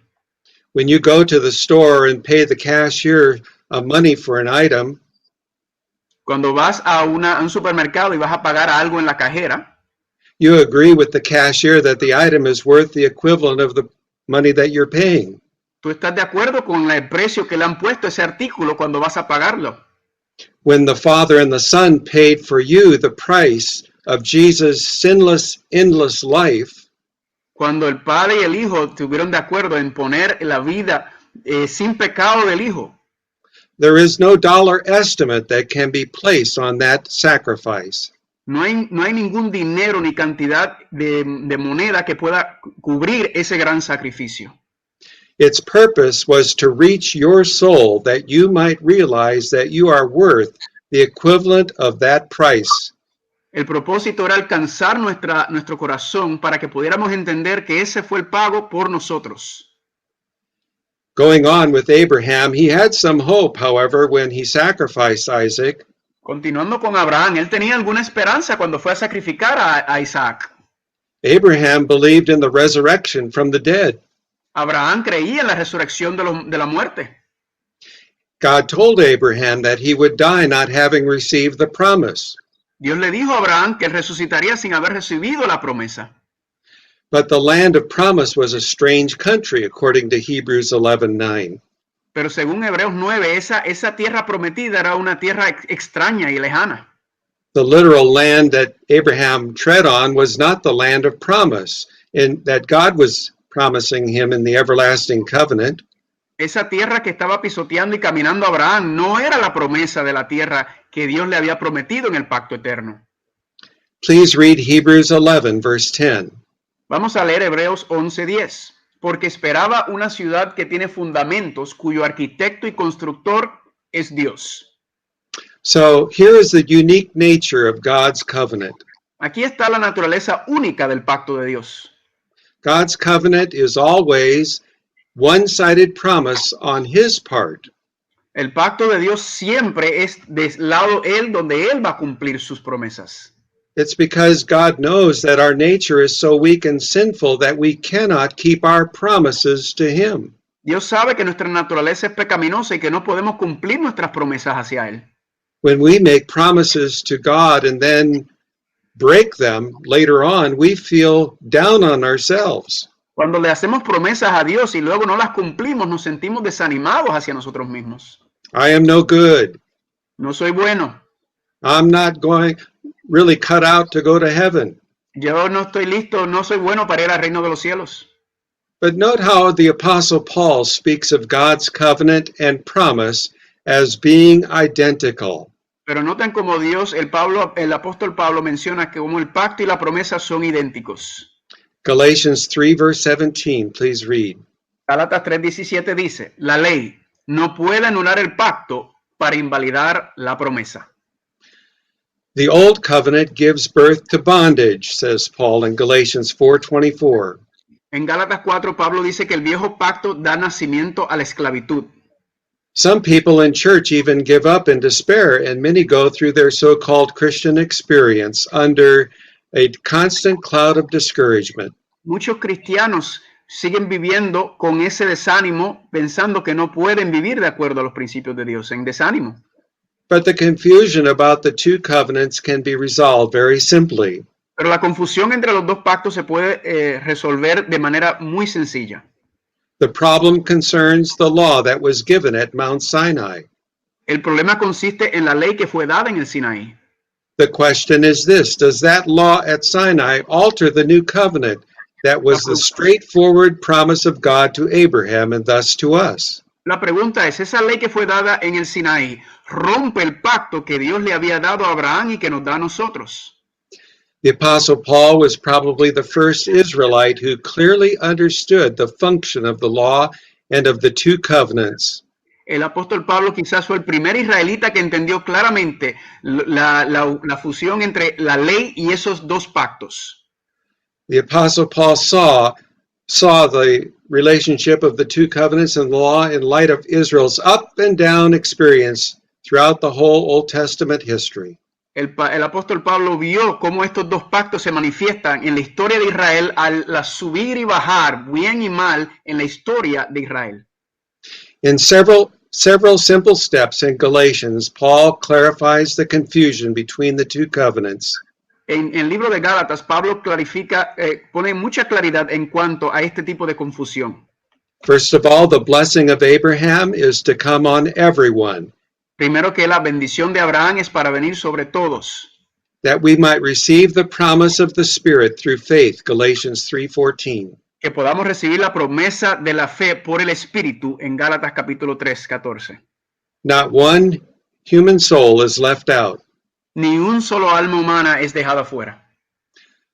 When you go to the store and pay the cashier money for an item, cuando vas a un supermercado y vas a pagar algo en la cajera, you agree with the cashier that the item is worth the equivalent of the money that you're paying. Tú estás de acuerdo con el precio que le han puesto a ese artículo cuando vas a pagarlo. When the Father and the Son paid for you the price of Jesus' sinless, endless life, cuando el Padre y el Hijo estuvieron de acuerdo en poner la vida sin pecado del Hijo, there is no dollar estimate that can be placed on that sacrifice. No hay ningún dinero ni cantidad de moneda que pueda cubrir ese gran sacrificio. Its purpose was to reach your soul that you might realize that you are worth the equivalent of that price. El propósito era alcanzar nuestro corazón para que pudiéramos entender que ese fue el pago por nosotros. Going on with Abraham, he had some hope, however, when he sacrificed Isaac. Continuando con Abraham, él tenía alguna esperanza cuando fue a sacrificar a Isaac. Abraham believed in the resurrection from the dead. Abraham creía en la resurrección de la muerte. God told Abraham that he would die not having received the promise. Dios le dijo a Abraham que él resucitaría sin haber recibido la promesa. But the land of promise was a strange country, according to Hebrews 11:9. Pero según Hebreos 9, esa tierra prometida era una tierra extraña y lejana. The literal land that Abraham tread on was not the land of promise, and that God was promising him in the everlasting covenant. Esa tierra que estaba pisoteando y caminando Abraham no era la promesa de la tierra que Dios le había prometido en el pacto eterno. Please read Hebrews 11, verse 10. Vamos a leer Hebreos 11:10. Porque esperaba una ciudad que tiene fundamentos, cuyo arquitecto y constructor es Dios. So here is the unique nature of God's covenant. Aquí está la naturaleza única del pacto de Dios. God's covenant is always one-sided promise on his part. El pacto de Dios siempre es del lado él, donde él va a cumplir sus promesas. It's because God knows that our nature is so weak and sinful that we cannot keep our promises to him. Dios sabe que nuestra naturaleza es pecaminosa y que no podemos cumplir nuestras promesas hacia él. When we make promises to God and then break them later on, we feel down on ourselves. Cuando le hacemos promesas a Dios y luego no las cumplimos, nos sentimos desanimados hacia nosotros mismos. I am no good. No soy bueno. I'm not going really cut out to go to heaven. Yo no estoy listo, no soy bueno para ir al reino de los cielos. But note how the Apostle Paul speaks of God's covenant and promise as being identical. Pero noten como el apóstol Pablo menciona que como el pacto y la promesa son idénticos. Galatians 3 verse 17, please read. Gálatas 3:17 dice, la ley no puede anular el pacto para invalidar la promesa. The old covenant gives birth to bondage, says Paul in Galatians 4:24. En Gálatas 4, Pablo dice que el viejo pacto da nacimiento a la esclavitud. Some people in church even give up in despair, and many go through their so-called Christian experience under a constant cloud of discouragement. Muchos cristianos siguen viviendo con ese desánimo, pensando que no pueden vivir de acuerdo a los principios de Dios, en desánimo. But the confusion about the two covenants can be resolved very simply. Pero la confusión entre los dos pactos se puede resolver de manera muy sencilla. The problem concerns the law that was given at Mount Sinai. El problema consiste en la ley que fue dada en el Sinaí. The question is this: does that law at Sinai alter the new covenant that was the straightforward promise of God to Abraham and thus to us? La pregunta es, ¿esa ley que fue dada en el Sinaí rompe el pacto que Dios le había dado a Abraham y que nos da a nosotros? The Apostle Paul was probably the first Israelite who clearly understood the function of the law and of the two covenants. El apóstol Pablo quizás fue el primer israelita que entendió claramente la fusión entre la ley y esos dos pactos. The Apostle Paul saw the relationship of the two covenants and the law in light of Israel's up and down experience throughout the whole Old Testament history. El apóstol Pablo vio cómo estos dos pactos se manifiestan en la historia de Israel al subir y bajar, bien y mal, en la historia de Israel. In several simple steps in Galatians, Paul clarifies the confusion between the two covenants. En el libro de Gálatas, Pablo clarifica, pone mucha claridad en cuanto a este tipo de confusión. First of all, the blessing of Abraham is to come on everyone. Primero que la bendición de Abraham es para venir sobre todos. That we might receive the promise of the Spirit through faith, Galatians 3:14. Que podamos recibir la promesa de la fe por el Espíritu en Gálatas capítulo 3:14. Not one human soul is left out. Ni un solo alma humana es dejada fuera.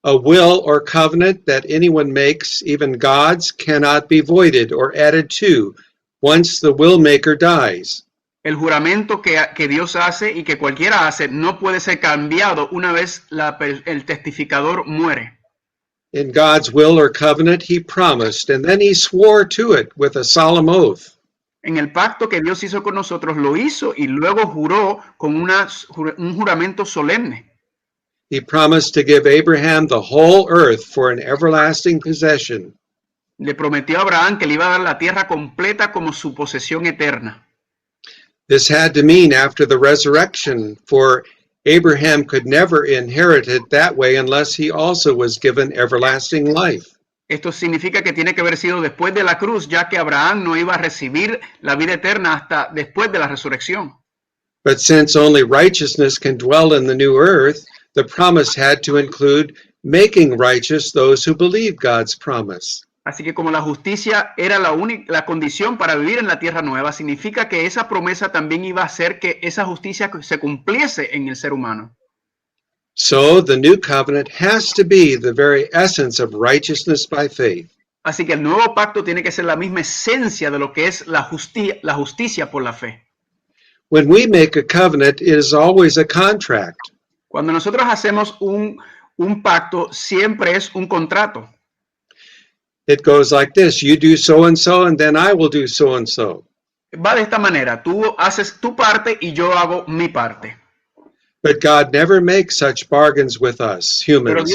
A will or covenant that anyone makes, even God's, cannot be voided or added to once the will maker dies. El juramento que Dios hace y que cualquiera hace no puede ser cambiado una vez el testificador muere. In God's will or covenant, he promised, and then he swore to it with a solemn oath. En el pacto que Dios hizo con nosotros, lo hizo y luego juró con un juramento solemne. He promised to give Abraham the whole earth for an everlasting possession. Le prometió a Abraham que le iba a dar la tierra completa como su posesión eterna. This had to mean after the resurrection, for Abraham could never inherit it that way unless he also was given everlasting life. Esto significa que tiene que haber sido después de la cruz, ya que Abraham no iba a recibir la vida eterna hasta después de la resurrección. But since only righteousness can dwell in the new earth, the promise had to include making righteous those who believe God's promise. Así que como la justicia era la condición para vivir en la tierra nueva, significa que esa promesa también iba a hacer que esa justicia se cumpliese en el ser humano. So the new covenant has to be the very essence of righteousness by faith. Así que el nuevo pacto tiene que ser la misma esencia de lo que es la justicia por la fe. When we make a covenant, it is always a contract. Cuando nosotros hacemos un pacto, siempre es un contrato. It goes like this: you do so and then I will do so and so. Va de esta manera, tú haces tu parte y yo hago mi parte. But God never makes such bargains with us, humans.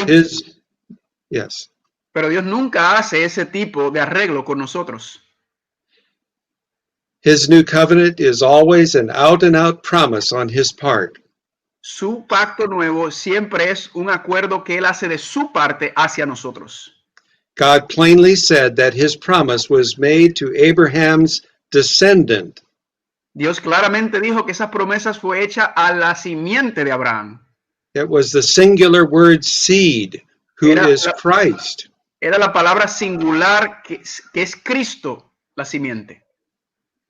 Pero Dios nunca hace ese tipo de arreglo con nosotros. His new covenant is always an out-and-out promise on his part. Su pacto nuevo siempre es un acuerdo que él hace de su parte hacia nosotros. God plainly said that his promise was made to Abraham's descendant. Dios claramente dijo que esa promesa fue hecha a la simiente de Abraham. It was the singular word seed, who is Christ. Era la palabra singular que es Cristo, la simiente.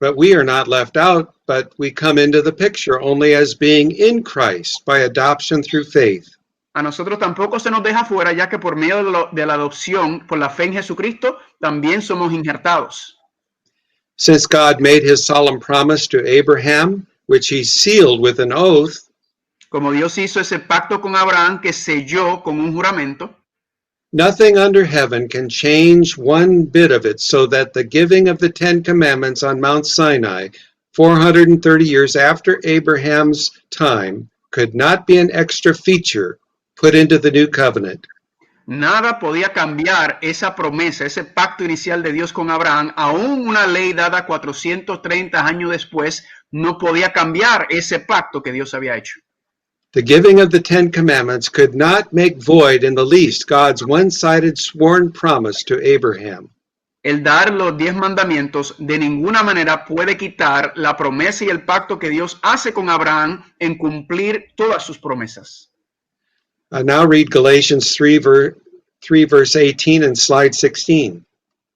But we are not left out, but we come into the picture only as being in Christ by adoption through faith. A nosotros tampoco se nos deja fuera, ya que por medio de la adopción, por la fe en Jesucristo, también somos injertados. Since God made his solemn promise to Abraham, which he sealed with an oath, como Dios hizo ese pacto con Abraham que selló con un juramento, nothing under heaven can change one bit of it, so that the giving of the Ten Commandments on Mount Sinai, 430 years after Abraham's time, could not be an extra feature put into the new covenant. Nada podía cambiar esa promesa, ese pacto inicial de Dios con Abraham. Aún una ley dada 430 años después no podía cambiar ese pacto que Dios había hecho. The giving of the Ten Commandments could not make void in the least God's one-sided sworn promise to Abraham. El dar los 10 mandamientos de ninguna manera puede quitar la promesa y el pacto que Dios hace con Abraham en cumplir todas sus promesas. Now read Galatians 3 verse 18 and slide 16.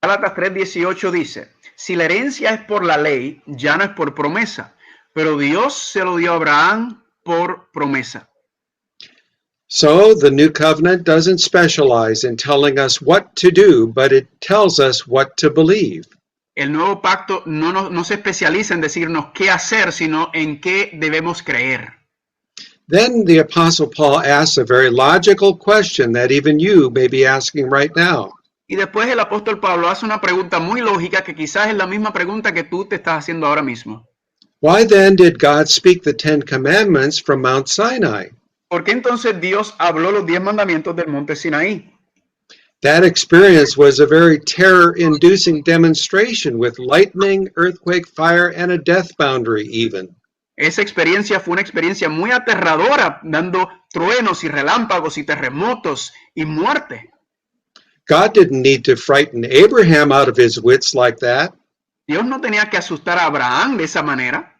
Gálatas 3:18 dice, si la herencia es por la ley, ya no es por promesa, pero Dios se lo dio a Abraham por promesa. So the new covenant doesn't specialize in telling us what to do, but it tells us what to believe. El nuevo pacto no se especializa en decirnos qué hacer, sino en qué debemos creer. Then the Apostle Paul asks a very logical question that even you may be asking right now. Y después el apóstol Pablo hace una pregunta muy lógica que quizás es la misma pregunta que tú te estás haciendo ahora mismo. Why then did God speak the Ten Commandments from Mount Sinai? ¿Por qué entonces Dios habló los 10 mandamientos del monte Sinaí? That experience was a very terror-inducing demonstration with lightning, earthquake, fire, and a death boundary even. Esa experiencia fue una experiencia muy aterradora, dando truenos y relámpagos y terremotos y muerte. God didn't need to frighten Abraham out of his wits like that. Dios no tenía que asustar a Abraham de esa manera.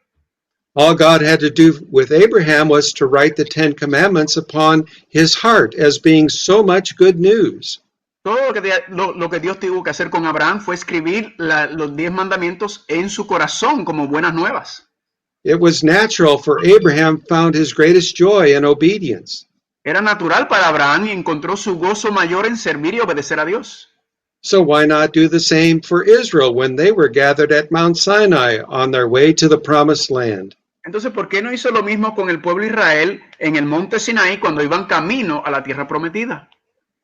All God had to do with Abraham was to write the Ten Commandments upon his heart as being so much good news. Todo lo que Dios tuvo que hacer con Abraham fue escribir los 10 mandamientos en su corazón como buenas nuevas. It was natural for Abraham found his greatest joy in obedience. Era natural para Abraham y encontró su gozo mayor en servir y obedecer a Dios. So why not do the same for Israel when they were gathered at Mount Sinai on their way to the promised land? Entonces, ¿por qué no hizo lo mismo con el pueblo de Israel en el monte Sinaí cuando iban camino a la tierra prometida?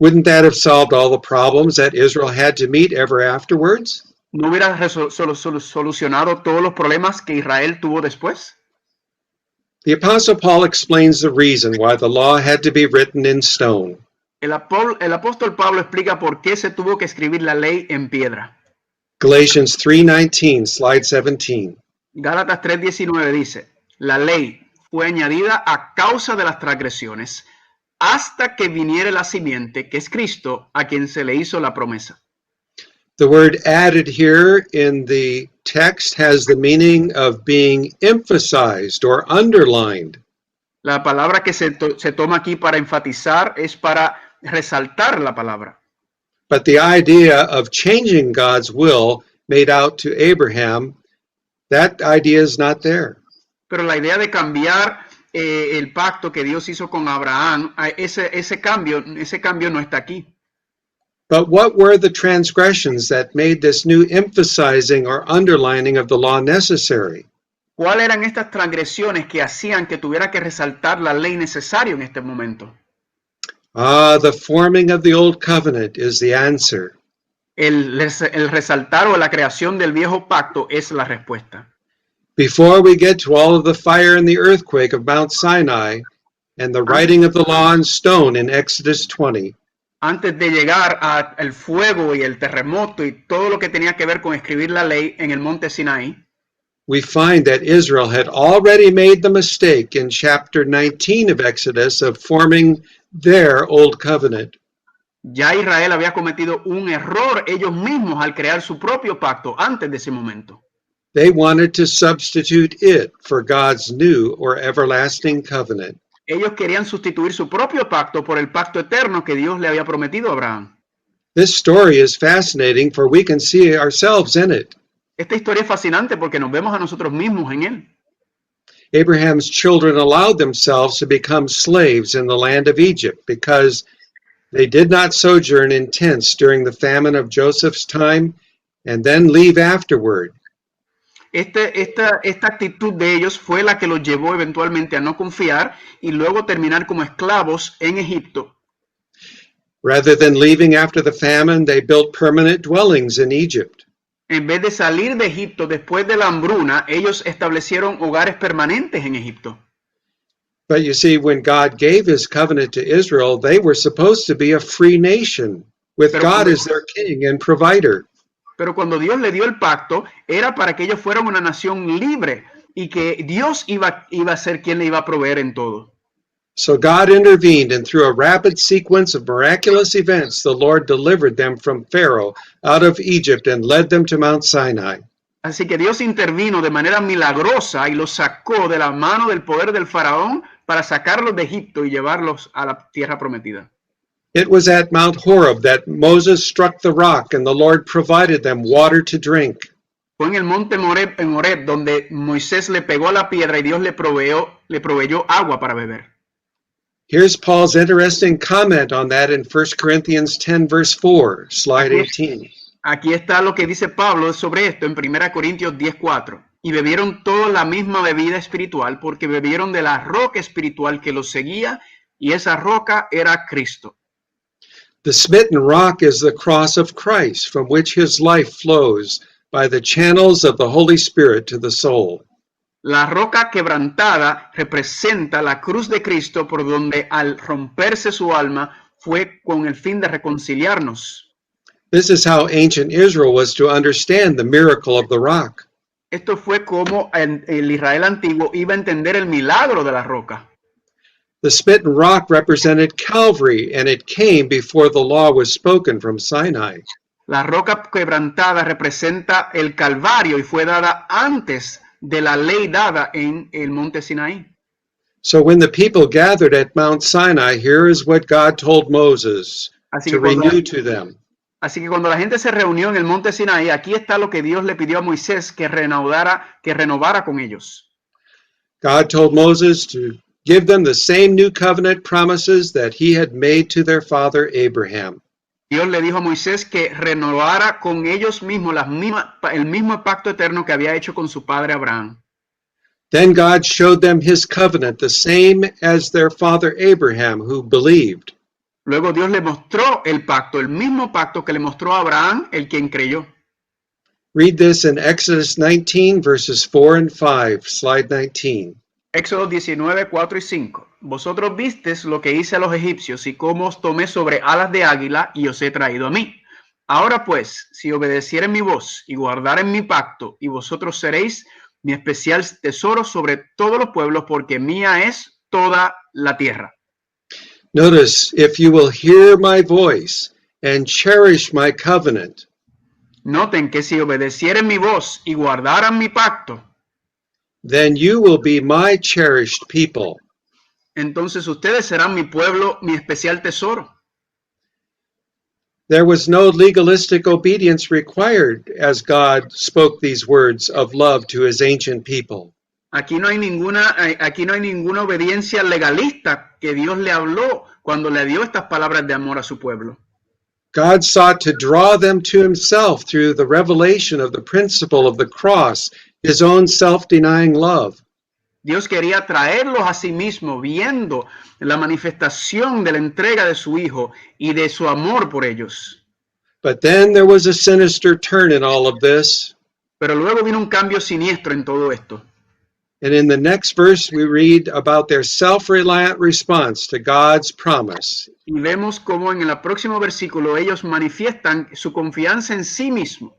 Wouldn't that have solved all the problems that Israel had to meet ever afterwards? ¿No hubiera solucionado todos los problemas que Israel tuvo después? The Apostle Paul explains the reason why the law had to be written in stone. El apóstol Pablo explica por qué se tuvo que escribir la ley en piedra. Galatians 3:19, slide 17. Gálatas 3:19 dice, la ley fue añadida a causa de las transgresiones hasta que viniere la simiente, que es Cristo, a quien se le hizo la promesa. The word added here in the text has the meaning of being emphasized or underlined. La palabra que se toma aquí para enfatizar es para resaltar la palabra. But the idea of changing God's will made out to Abraham, that idea is not there. Pero la idea de cambiar el pacto que Dios hizo con Abraham, ese cambio no está aquí. But what were the transgressions that made this new emphasizing or underlining of the law necessary? ¿Cuáles eran estas transgresiones que hacían que tuviera que resaltar la ley necesaria en este momento? The forming of the old covenant is the answer. El resaltar o la creación del viejo pacto es la respuesta. Before we get to all of the fire and the earthquake of Mount Sinai and the writing of the law on stone in Exodus 20, antes de llegar al fuego y el terremoto y todo lo que tenía que ver con escribir la ley en el monte Sinaí, we find that Israel had already made the mistake in chapter 19 of Exodus of forming their old covenant. Ya Israel había cometido un error ellos mismos al crear su propio pacto antes de ese momento. They wanted to substitute it for God's new or everlasting covenant. Ellos querían sustituir su propio pacto por el pacto eterno que Dios le había prometido a Abraham. This story is fascinating, for we can see ourselves in it. Esta historia es fascinante porque nos vemos a nosotros mismos en él. Abraham's children allowed themselves to become slaves in the land of Egypt because they did not sojourn in tents during the famine of Joseph's time and then leave afterward. Esta actitud de ellos fue la que los llevó eventualmente a no confiar y luego terminar como esclavos en Egipto. Rather than leaving after the famine, they built permanent dwellings in Egypt. En vez de salir de Egipto después de la hambruna, ellos establecieron hogares permanentes en Egipto. But you see, when God gave his covenant to Israel, they were supposed to be a free nation with God as their king and provider. Pero cuando Dios le dio el pacto, era para que ellos fueran una nación libre y que Dios iba a ser quien le iba a proveer en todo. So God intervened, and through a rapid sequence of miraculous events, the Lord delivered them from Pharaoh out of Egypt and led them to Mount Sinai. Así que Dios intervino de manera milagrosa y los sacó de la mano del poder del faraón para sacarlos de Egipto y llevarlos a la tierra prometida. It was at Mount Horeb that Moses struck the rock and the Lord provided them water to drink. Fue en el monte Moreb, en Horeb, donde Moisés le pegó a la piedra y Dios le proveyó agua para beber. Here's Paul's interesting comment on that in 1 Corinthians 10, verse 4, slide 18. Aquí está lo que dice Pablo sobre esto en 1 Corintios 10:4. Y bebieron toda la misma bebida espiritual porque bebieron de la roca espiritual que los seguía y esa roca era Cristo. The smitten rock is the cross of Christ, from which his life flows by the channels of the Holy Spirit to the soul. La roca quebrantada representa la cruz de Cristo, por donde al romperse su alma fue con el fin de reconciliarnos. This is how ancient Israel was to understand the miracle of the rock. Esto fue como el Israel antiguo iba a entender el milagro de la roca. The smitten rock represented Calvary, and it came before the law was spoken from Sinai. La roca quebrantada representa el Calvario y fue dada antes de la ley dada en el monte Sinaí. So when the people gathered at Mount Sinai, here is what God told Moses to renew to them. Así que cuando la gente se reunió en el monte Sinaí, aquí está lo que Dios le pidió a Moisés que renovara con ellos. God told Moses to give them the same new covenant promises that he had made to their father Abraham. Dios le dijo a Moisés que renovara con ellos mismos el mismo pacto eterno que había hecho con su padre Abraham. Then God showed them his covenant, the same as their father Abraham, who believed. Luego Dios le mostró el pacto, el mismo pacto que le mostró a Abraham, el quien creyó. Read this in Exodus 19, verses 4 and 5, slide 19. Éxodo 19, 4 y 5. Vosotros visteis lo que hice a los egipcios y cómo os tomé sobre alas de águila y os he traído a mí. Ahora pues, si obedecieren mi voz y guardaren mi pacto, y vosotros seréis mi especial tesoro sobre todos los pueblos, porque mía es toda la tierra. Notice, if you will hear my voice and cherish my covenant. Noten que si obedecieren mi voz y guardaran mi pacto, then you will be my cherished people. Entonces ustedes serán mi pueblo, mi especial tesoro. There was no legalistic obedience required as God spoke these words of love to his ancient people. Aquí no hay ninguna obediencia legalista que Dios le habló cuando le dio estas palabras de amor a su pueblo. God sought to draw them to himself through the revelation of the principle of the cross, his own self-denying love. Dios quería traerlos a sí mismo, viendo la manifestación de la entrega de su Hijo y de su amor por ellos. But then there was a sinister turn in all of this. Pero luego vino un cambio siniestro en todo esto. And in the next verse, we read about their self-reliant response to God's promise. Y vemos cómo en el próximo versículo ellos manifiestan su confianza en sí mismo.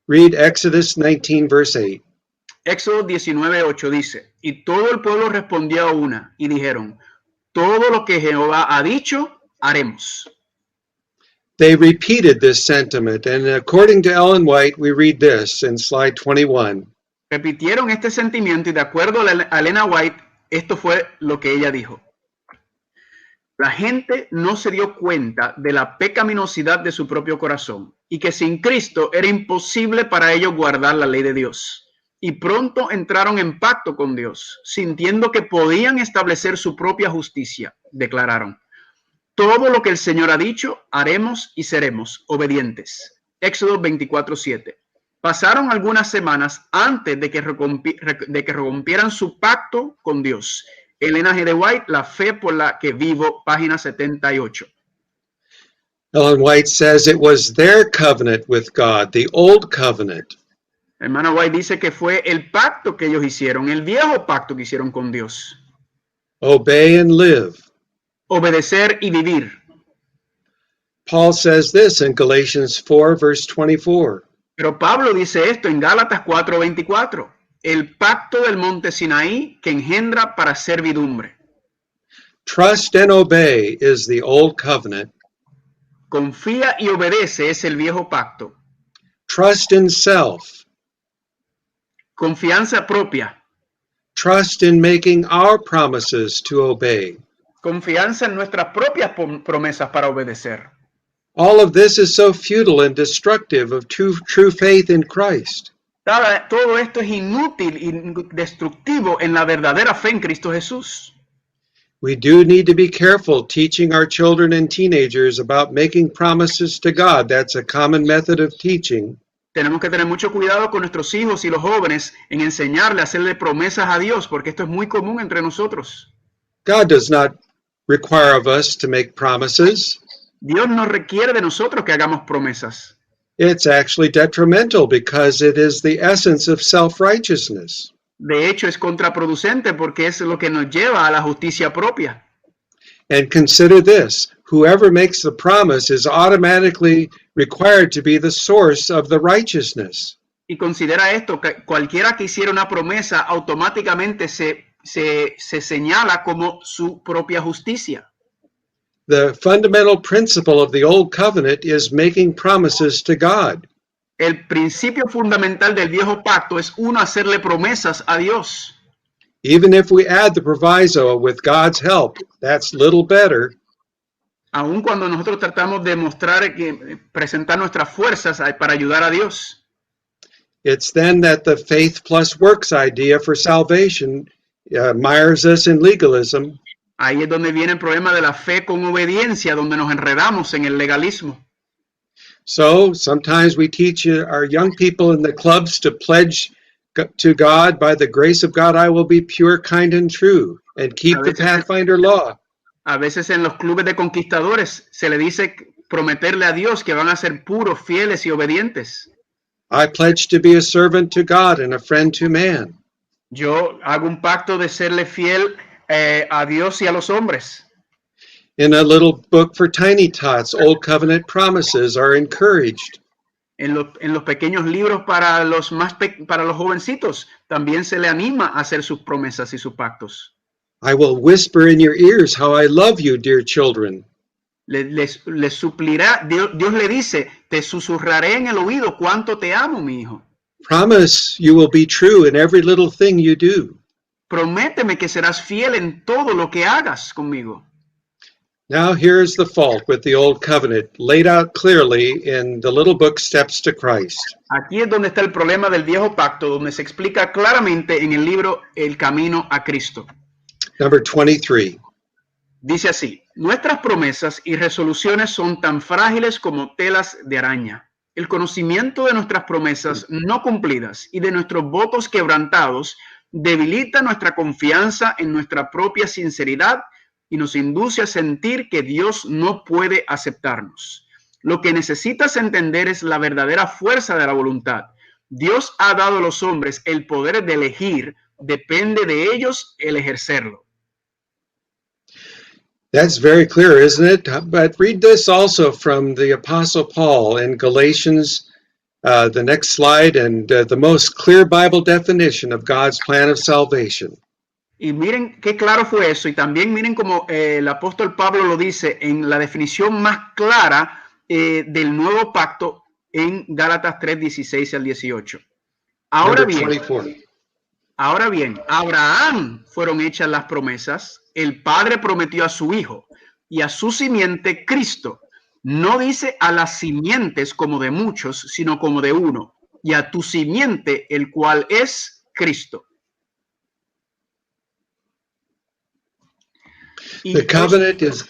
Read Exodus 19, verse 8. Éxodo 19:8 dice, y todo el pueblo respondió a una y dijeron, todo lo que Jehová ha dicho, haremos. They repeated this sentiment, and according to Ellen White, we read this in slide 21. Repitieron este sentimiento y de acuerdo a Elena White, esto fue lo que ella dijo. La gente no se dio cuenta de la pecaminosidad de su propio corazón y que sin Cristo era imposible para ellos guardar la ley de Dios. Y pronto entraron en pacto con Dios, sintiendo que podían establecer su propia justicia. Declararon, todo lo que el Señor ha dicho, haremos y seremos obedientes. Éxodo 24:7. Pasaron algunas semanas antes de que rompieran su pacto con Dios. Elena G. de White, La fe por la que vivo, página 78. Ellen White says it was their covenant with God, the old covenant. Hermana White dice que fue el pacto que ellos hicieron, el viejo pacto que hicieron con Dios. Obey and live. Obedecer y vivir. Paul says this in Galatians 4, verse 24. Pero Pablo dice esto en Gálatas 4:24. El pacto del monte Sinaí que engendra para servidumbre. Trust and obey is the old covenant. Confía y obedece es el viejo pacto. Trust in self. Confianza propia. Trust in making our promises to obey. Confianza en nuestras propias promesas para obedecer. All of this is so futile and destructive of true faith in Christ. Todo esto es inútil y destructivo en la verdadera fe en Cristo Jesús. We do need to be careful teaching our children and teenagers about making promises to God. That's a common method of teaching. Tenemos que tener mucho cuidado con nuestros hijos y los jóvenes en enseñarle a hacerle promesas a Dios, porque esto es muy común entre nosotros. God does not require of us to make promises. Dios no requiere de nosotros que hagamos promesas. It's actually detrimental because it is the essence of self-righteousness. De hecho, es contraproducente porque es lo que nos lleva a la justicia propia. And consider this, whoever makes the promise is automatically required to be the source of the righteousness. Y considera esto, que cualquiera que hiciera una promesa automáticamente se señala como su propia justicia. The fundamental principle of the old covenant is making promises to God. El principio fundamental del viejo pacto es uno hacerle promesas a Dios. Even if we add the proviso with God's help, that's little better. Aun cuando nosotros tratamos de presentar nuestras fuerzas para ayudar a Dios. It's then that the faith plus works idea for salvation mires us in legalism. Ahí es donde viene el problema de la fe con obediencia, donde nos enredamos en el legalismo. So sometimes we teach our young people in the clubs to pledge to God, by the grace of God, I will be pure, kind, and true, and keep the Pathfinder law. A veces en los clubes de conquistadores se le dice prometerle a Dios que van a ser puros, fieles y obedientes. I pledge to be a servant to God and a friend to man. Yo hago un pacto de serle fiel a Dios y a los hombres. In a little book for tiny tots, Old Covenant promises are encouraged. En los pequeños libros para los jovencitos también se le anima a hacer sus promesas y sus pactos. I will whisper in your ears how I love you, dear children. Les suplirá, Dios le dice, te susurraré en el oído cuánto te amo, mi hijo. Promise you will be true in every little thing you do. Prométeme que serás fiel en todo lo que hagas conmigo. Now here's the fault with the Old Covenant, laid out clearly in the little book Steps to Christ. Aquí es donde está el problema del viejo pacto, donde se explica claramente en el libro El Camino a Cristo. Number 23. Dice así, nuestras promesas y resoluciones son tan frágiles como telas de araña. El conocimiento de nuestras promesas no cumplidas y de nuestros votos quebrantados debilita nuestra confianza en nuestra propia sinceridad y nos induce a sentir que Dios no puede aceptarnos. Lo que necesitas entender es la verdadera fuerza de la voluntad. Dios ha dado a los hombres el poder de elegir, depende de ellos el ejercerlo. That's very clear, isn't it? But read this also from the Apostle Paul in Galatians, the next slide, and the most clear Bible definition of God's plan of salvation. Y miren qué claro fue eso. Y también miren como el apóstol Pablo lo dice en la definición más clara del nuevo pacto en Gálatas 3, 16 al 18. Ahora bien, a Abraham fueron hechas las promesas. El Padre prometió a su Hijo y a su simiente Cristo. No dice a las simientes como de muchos, sino como de uno. Y a tu simiente, el cual es Cristo. The covenant is...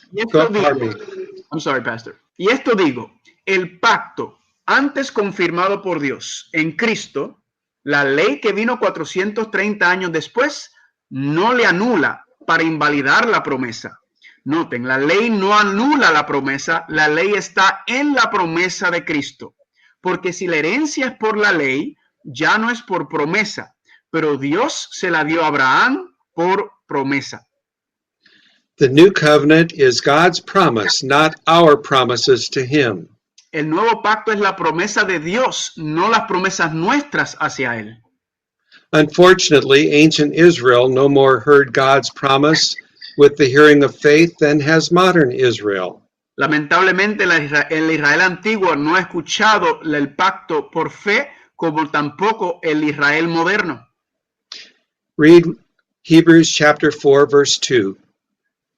I'm sorry, Pastor. Y esto digo, el pacto antes confirmado por Dios en Cristo, la ley que vino 430 años después, no le anula para invalidar la promesa. Noten, la ley no anula la promesa, la ley está en la promesa de Cristo. Porque si la herencia es por la ley, ya no es por promesa, pero Dios se la dio a Abraham por promesa. The new covenant is God's promise, not our promises to him. El nuevo pacto es la promesa de Dios, no las promesas nuestras hacia él. Unfortunately, ancient Israel no more heard God's promise with the hearing of faith than has modern Israel. Lamentablemente, el Israel antiguo no ha escuchado el pacto por fe como tampoco el Israel moderno. Read Hebrews chapter 4, verse 2.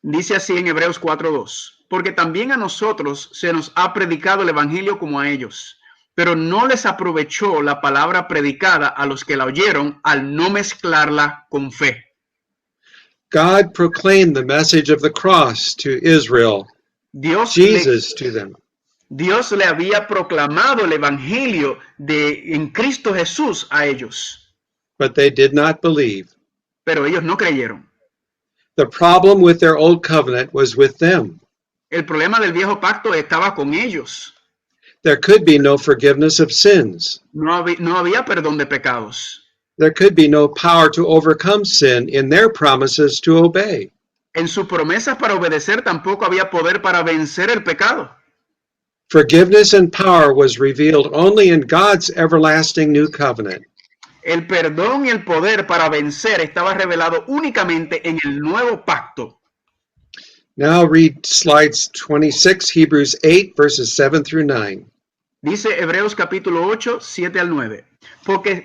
Dice así en Hebreos 4:2. Porque también a nosotros se nos ha predicado el evangelio como a ellos, pero no les aprovechó la palabra predicada a los que la oyeron al no mezclarla con fe. God proclaimed the message of the cross to Israel, Jesus to them. Dios le había proclamado el evangelio en Cristo Jesús a ellos. But they did not believe. Pero ellos no creyeron. The problem with their old covenant was with them. El problema del viejo pacto estaba con ellos. There could be no forgiveness of sins. No había perdón de pecados. There could be no power to overcome sin in their promises to obey. En sus promesas para obedecer tampoco había poder para vencer el pecado. Forgiveness and power was revealed only in God's everlasting new covenant. El perdón y el poder para vencer estaba revelado únicamente en el nuevo pacto. Now read slides 26, Hebrews 8, verses 7 through 9. Dice Hebreos capítulo 8, 7 al 9.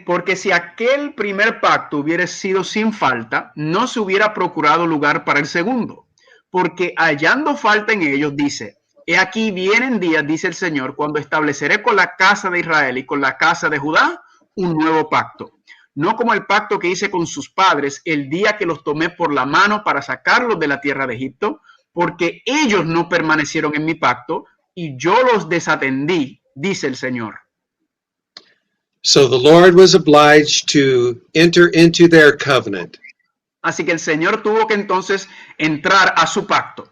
Porque si aquel primer pacto hubiera sido sin falta, no se hubiera procurado lugar para el segundo. Porque hallando falta en ellos, dice, he aquí vienen días, dice el Señor, cuando estableceré con la casa de Israel y con la casa de Judá un nuevo pacto. No como el pacto que hice con sus padres el día que los tomé por la mano para sacarlos de la tierra de Egipto, porque ellos no permanecieron en mi pacto y yo los desatendí, dice el Señor. So the Lord was obliged to enter into their covenant. Así que el Señor tuvo que entonces entrar a su pacto.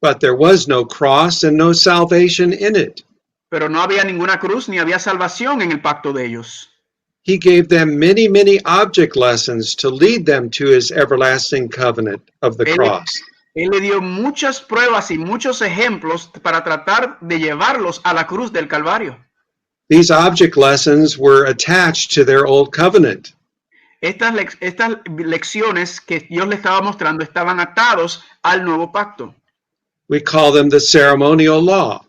But there was no cross and no salvation in it. Pero no había ninguna cruz ni había salvación en el pacto de ellos. He gave them many, many object lessons to lead them to his everlasting covenant of the cross. Él le dio muchas pruebas y muchos ejemplos para tratar de llevarlos a la cruz del Calvario. These object lessons were attached to their old covenant. Estas lecciones que Dios le estaba mostrando estaban atados al nuevo pacto. We call them the ceremonial law.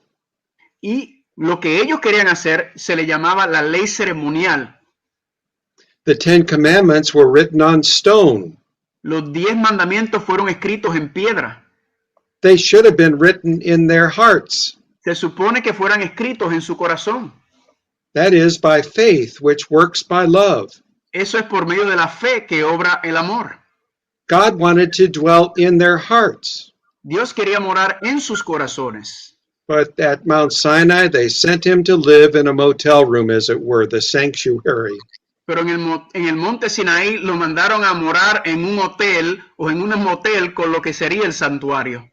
Y lo que ellos querían hacer se le llamaba la ley ceremonial. The 10 Commandments were written on stone. Los 10 mandamientos fueron escritos en piedra. They should have been written in their hearts. Se supone que fueran escritos en su corazón. That is by faith, which works by love. Eso es por medio de la fe que obra el amor. God wanted to dwell in their hearts. Dios quería morar en sus corazones. But at Mount Sinai, they sent him to live in a motel room, as it were, the sanctuary. Pero en el monte Sinaí lo mandaron a morar en un hotel o en un motel con lo que sería el santuario.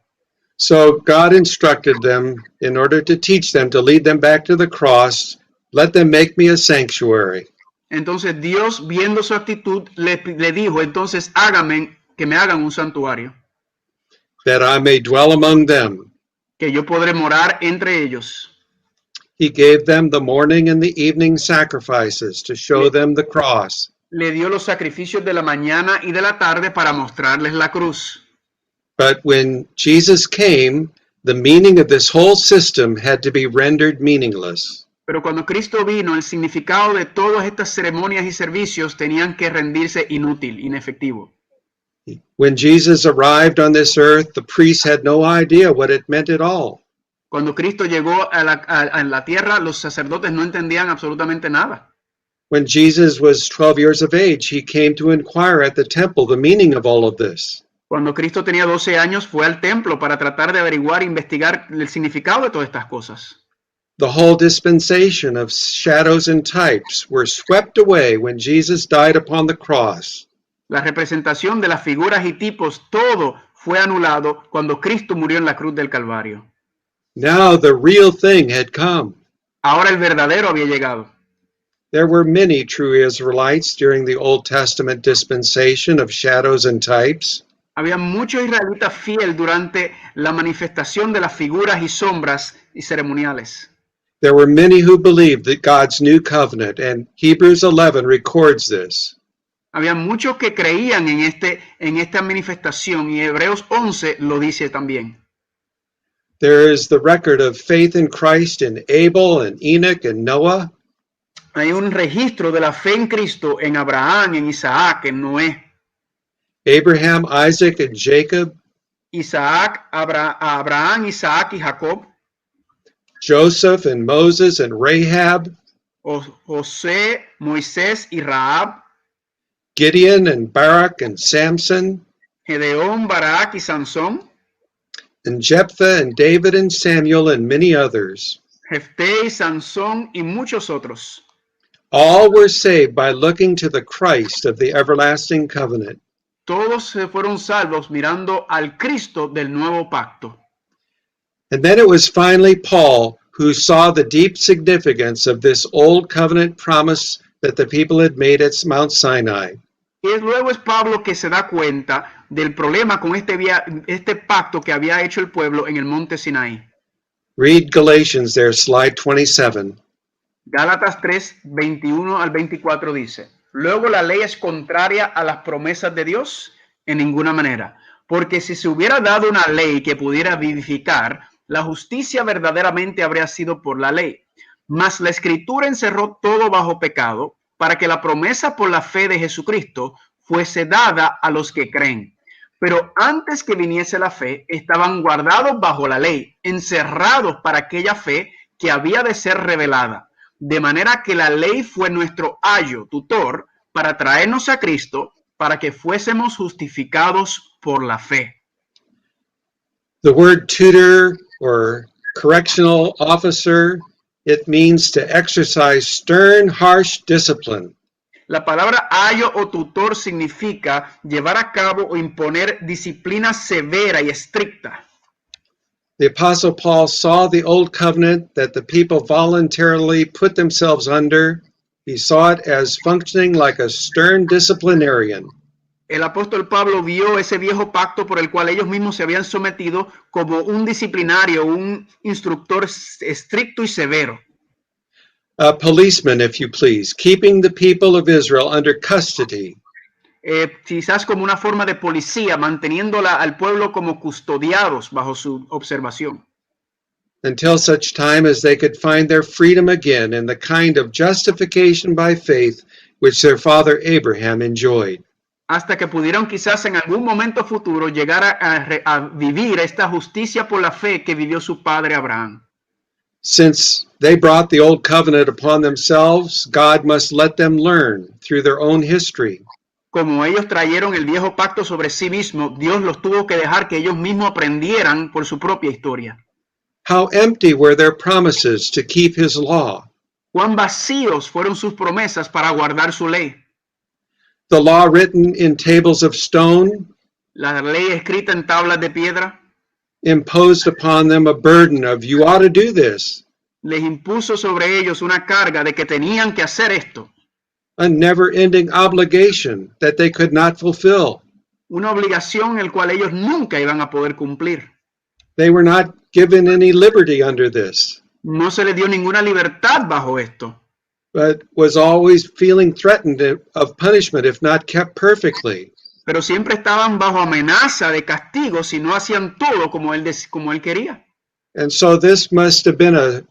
So God instructed them in order to teach them, to lead them back to the cross, let them make me a sanctuary. Entonces Dios, viendo su actitud, le dijo, entonces que me hagan un santuario. That I may dwell among them. Que yo podré morar entre ellos. He gave them the morning and the evening sacrifices to show them the cross. Le dio los sacrificios de la mañana y de la tarde para mostrarles la cruz. But when Jesus came, the meaning of this whole system had to be rendered meaningless. Pero cuando Cristo vino, el significado de todas estas ceremonias y servicios tenían que rendirse inútil, inefectivo. When Jesus arrived on this earth, the priests had no idea what it meant at all. Cuando Cristo llegó a la tierra, los sacerdotes no entendían absolutamente nada. When Jesus was 12 years of age, he came to inquire at the temple the meaning of all of this. Cuando Cristo tenía 12 años, fue al templo para tratar de averiguar e investigar el significado de todas estas cosas. The whole dispensation of shadows and types were swept away when Jesus died upon the cross. La representación de las figuras y tipos, todo fue anulado cuando Cristo murió en la cruz del Calvario. Now the real thing had come. Ahora el verdadero había llegado. There were many true Israelites during the Old Testament dispensation of shadows and types. Había muchos israelitas fieles durante la manifestación de las figuras y sombras y ceremoniales. There were many who believed that God's new covenant, and Hebrews 11 records this. Había muchos que creían en esta manifestación y Hebreos 11 lo dice también. There is the record of faith in Christ in Abel and Enoch and Noah. Hay un registro de la fe en Cristo en Abraham, en Isaac, en Noé. Abraham, Isaac, and Jacob. Abraham, Isaac y Jacob. Joseph and Moses and Rahab. José, Moisés y Rahab. Gideon and Barak and Samson. Gedeón, Barak y Sansón. And Jephthah and David and Samuel and many others. Jefté y Sansón y muchos otros. All were saved by looking to the Christ of the everlasting covenant. Todos se fueron salvos mirando al Cristo del nuevo pacto. And then it was finally Paul who saw the deep significance of this old covenant promise that the people had made at Mount Sinai. Y luego es Pablo que se da cuenta del problema con este pacto que había hecho el pueblo en el monte Sinaí. Read Galatians there, slide 27. Gálatas 3, 21 al 24 dice: Luego la ley es contraria a las promesas de Dios en ninguna manera, porque si se hubiera dado una ley que pudiera vivificar, la justicia verdaderamente habría sido por la ley. Mas la Escritura encerró todo bajo pecado, para que la promesa por la fe de Jesucristo fuese dada a los que creen. Pero antes que viniese la fe, estaban guardados bajo la ley, encerrados para aquella fe que había de ser revelada. De manera que la ley fue nuestro ayo, tutor, para traernos a Cristo, para que fuésemos justificados por la fe. The word tutor or correctional officer, it means to exercise stern, harsh discipline. La palabra ayo o tutor significa llevar a cabo o imponer disciplina severa y estricta. The Apostle Paul saw the old covenant that the people voluntarily put themselves under. He saw it as functioning like a stern disciplinarian. El apóstol Pablo vio ese viejo pacto por el cual ellos mismos se habían sometido como un disciplinario, un instructor estricto y severo. A policeman, if you please, keeping the people of Israel under custody. Quizás como una forma de policía, manteniéndola al pueblo como custodiados bajo su observación. Until such time as they could find their freedom again in the kind of justification by faith which their father Abraham enjoyed. Hasta que pudieron quizás en algún momento futuro llegar a vivir esta justicia por la fe que vivió su padre Abraham. Since they brought the old covenant upon themselves, God must let them learn through their own history. Como ellos trajeron el viejo pacto sobre sí mismos, Dios los tuvo que dejar que ellos mismos aprendieran por su propia historia. How empty were their promises to keep his law. Cuán vacíos fueron sus promesas para guardar su ley. The law written in tables of stone. La ley escrita en tablas de piedra. imposed upon them a burden of, you ought to do this. Les impuso sobre ellos una carga de que tenían que hacer esto. A never-ending obligation that they could not fulfill. Una obligación el cual ellos nunca iban a poder cumplir. They were not given any liberty under this. No se les dio ninguna libertad bajo esto. But was always feeling threatened of punishment if not kept perfectly. Pero siempre estaban bajo amenaza de castigo si no hacían todo como él quería. And so this must have been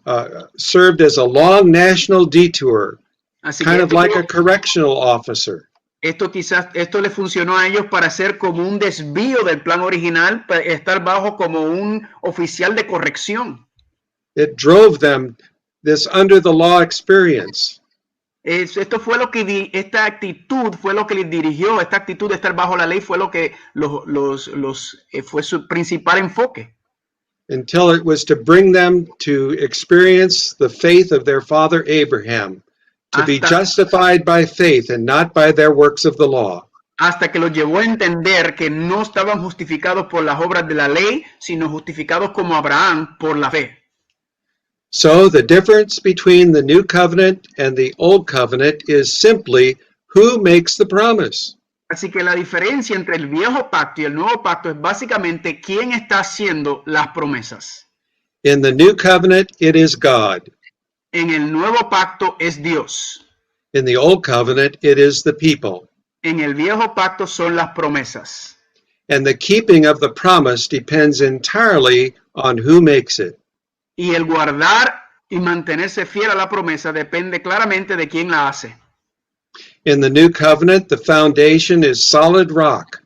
served as a long national detour, kind of like a correctional officer. Esto le funcionó a ellos para ser como un desvío del plan original, para estar bajo como un oficial de corrección. It drove them this under the law experience. Esto fue lo que esta actitud fue lo que les dirigió, esta actitud de estar bajo la ley fue lo que fue su principal enfoque. Until it was to bring them to experience the faith of their father Abraham, to be justified by faith and not by their works of the law. Hasta que los llevó a entender que no estaban justificados por las obras de la ley, sino justificados como Abraham por la fe. So the difference between the new covenant and the old covenant is simply who makes the promise. Así que la diferencia entre el viejo pacto y el nuevo pacto es básicamente quién está haciendo las promesas. In the new covenant, it is God. En el nuevo pacto es Dios. In the old covenant, it is the people. En el viejo pacto son las promesas. And the keeping of the promise depends entirely on who makes it. Y el guardar y mantenerse fiel a la promesa depende claramente de quién la hace. In the new covenant, the foundation is solid rock.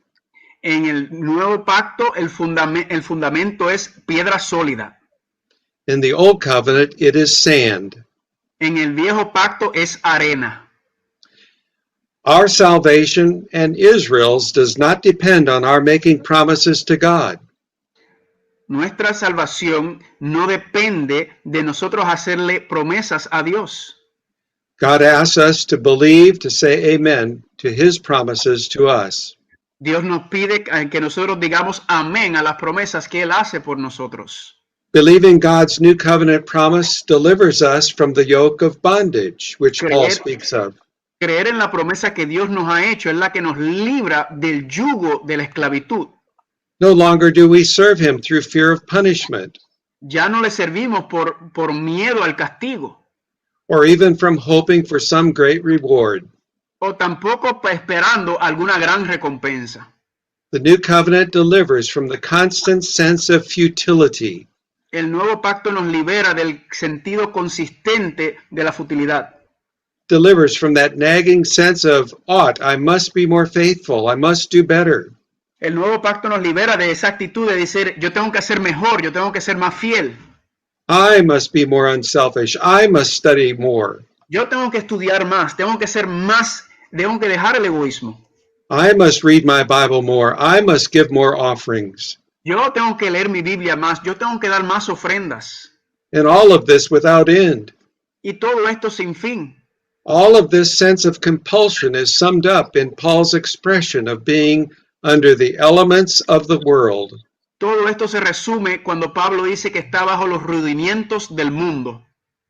En el nuevo pacto, el fundamento es piedra sólida. In the old covenant, it is sand. En el viejo pacto es arena. Our salvation and Israel's does not depend on our making promises to God. Nuestra salvación no depende de nosotros hacerle promesas a Dios. God asks us to believe, to say amen to his promises to us. Dios nos pide que nosotros digamos amén a las promesas que él hace por nosotros. Believing God's new covenant promise delivers us from the yoke of bondage, which Paul speaks of. Creer en la promesa que Dios nos ha hecho es la que nos libra del yugo de la esclavitud. No longer do we serve him through fear of punishment. Ya no le servimos por miedo al castigo. Or even from hoping for some great reward. O tampoco esperando alguna gran recompensa. The new covenant delivers from the constant sense of futility. El nuevo pacto nos libera del sentido consistente de la futilidad. Delivers from that nagging sense of, ought, I must be more faithful, I must do better. El nuevo pacto nos libera de esa actitud de decir, yo tengo que ser mejor, yo tengo que ser más fiel. I must be more unselfish, I must study more. Yo tengo que estudiar más, tengo que ser más, tengo que dejar el egoísmo. I must read my Bible more, I must give more offerings. Yo tengo que leer mi Biblia más, yo tengo que dar más ofrendas. And all of this without end. Y todo esto sin fin. All of this sense of compulsion is summed up in Paul's expression of being under the elements of the world. Todo esto se resume cuando Pablo dice que está bajo los rudimientos del mundo.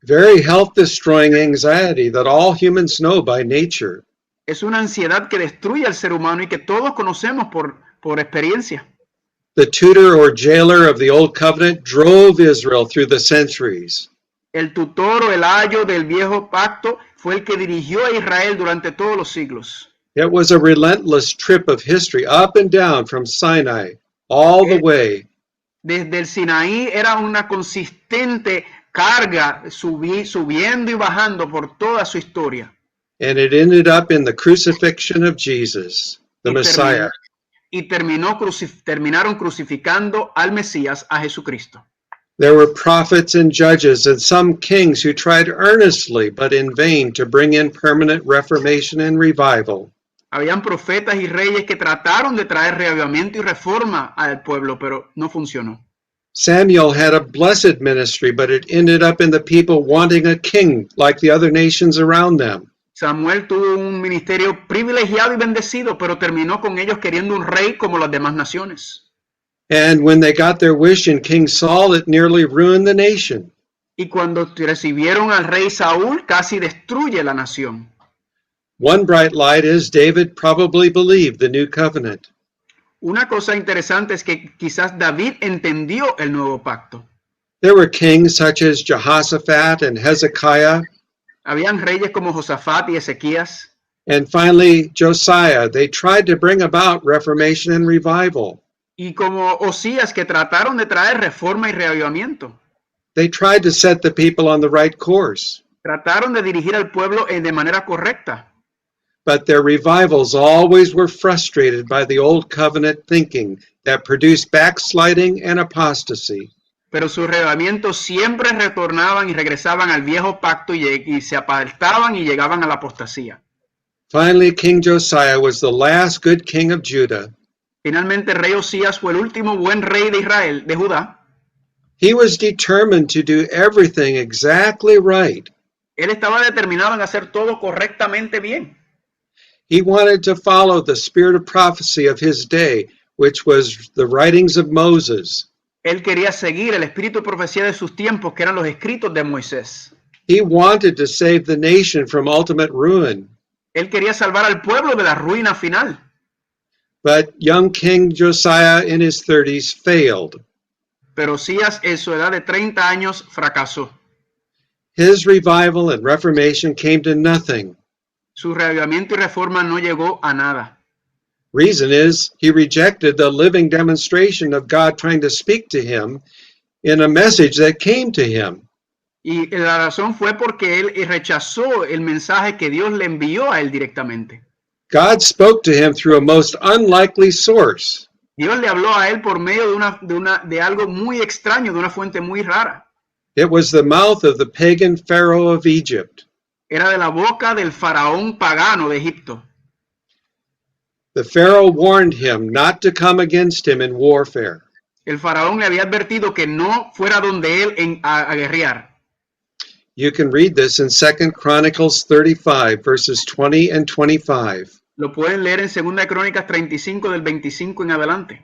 Very health-destroying anxiety that all humans know by nature. Es una ansiedad que destruye al ser humano y que todos conocemos por experiencia. The tutor or jailer of the Old Covenant drove Israel through the centuries. El tutor o el ayo del viejo pacto fue el que dirigió a Israel durante todos los siglos. It was a relentless trip of history up and down from Sinai, all the way. Desde el Sinaí era una consistente carga subiendo y bajando por toda su historia. And it ended up in the crucifixion of Jesus, the Messiah. Terminaron crucificando al Mesías, a Jesucristo. There were prophets and judges and some kings who tried earnestly but in vain to bring in permanent reformation and revival. Habían profetas y reyes que trataron de traer reavivamiento y reforma al pueblo, pero no funcionó. Samuel had a blessed ministry, but it ended up in the people wanting a king like the other nations around them. Samuel tuvo un ministerio privilegiado y bendecido, pero terminó con ellos queriendo un rey como las demás naciones. And when they got their wish in King Saul, it nearly ruined the nation. Y cuando recibieron al rey Saúl, casi destruye la nación. One bright light is David probably believed the new covenant. Una cosa interesante es que quizás David entendió el nuevo pacto. There were kings such as Jehoshaphat and Hezekiah. Habían reyes como Josafat y Ezequías. And finally, Josiah. They tried to bring about reformation and revival. Y como Osías, que trataron de traer reforma y reavivamiento. They tried to set the people on the right course. Trataron de dirigir al pueblo de manera correcta. But their revivals always were frustrated by the old covenant thinking that produced backsliding and apostasy. Pero sus reavivamientos siempre retornaban y regresaban al viejo pacto y se apartaban y llegaban a la apostasía. Finally, King Josiah was the last good king of Judah. Finalmente, el rey Osías fue el último buen rey de Israel, de Judá. He was determined to do everything exactly right. Él estaba determinado en hacer todo correctamente bien. He wanted to follow the spirit of prophecy of his day, which was the writings of Moses. Él quería seguir el espíritu de profecía de sus tiempos, que eran los escritos de Moisés. He wanted to save the nation from ultimate ruin. Él quería salvar al pueblo de la ruina final. But young King Josiah in his 30s failed. Pero Osías en su edad de 30 años fracasó. His revival and reformation came to nothing. Su reavivamiento y reforma no llegó a nada. Reason is he rejected the living demonstration of God trying to speak to him in a message that came to him. Y la razón fue porque él rechazó el mensaje que Dios le envió a él directamente. God spoke to him through a most unlikely source. Dios le habló a él por medio de algo muy extraño, de una fuente muy rara. It was the mouth of the pagan Pharaoh of Egypt. Era de la boca del faraón pagano de Egipto. The Pharaoh warned him not to come against him in warfare. El faraón le había advertido que no fuera donde él a guerrear. You can read this in 2 Chronicles 35, verses 20 and 25. Lo pueden leer en 2 Crónicas 35 del 25 en adelante.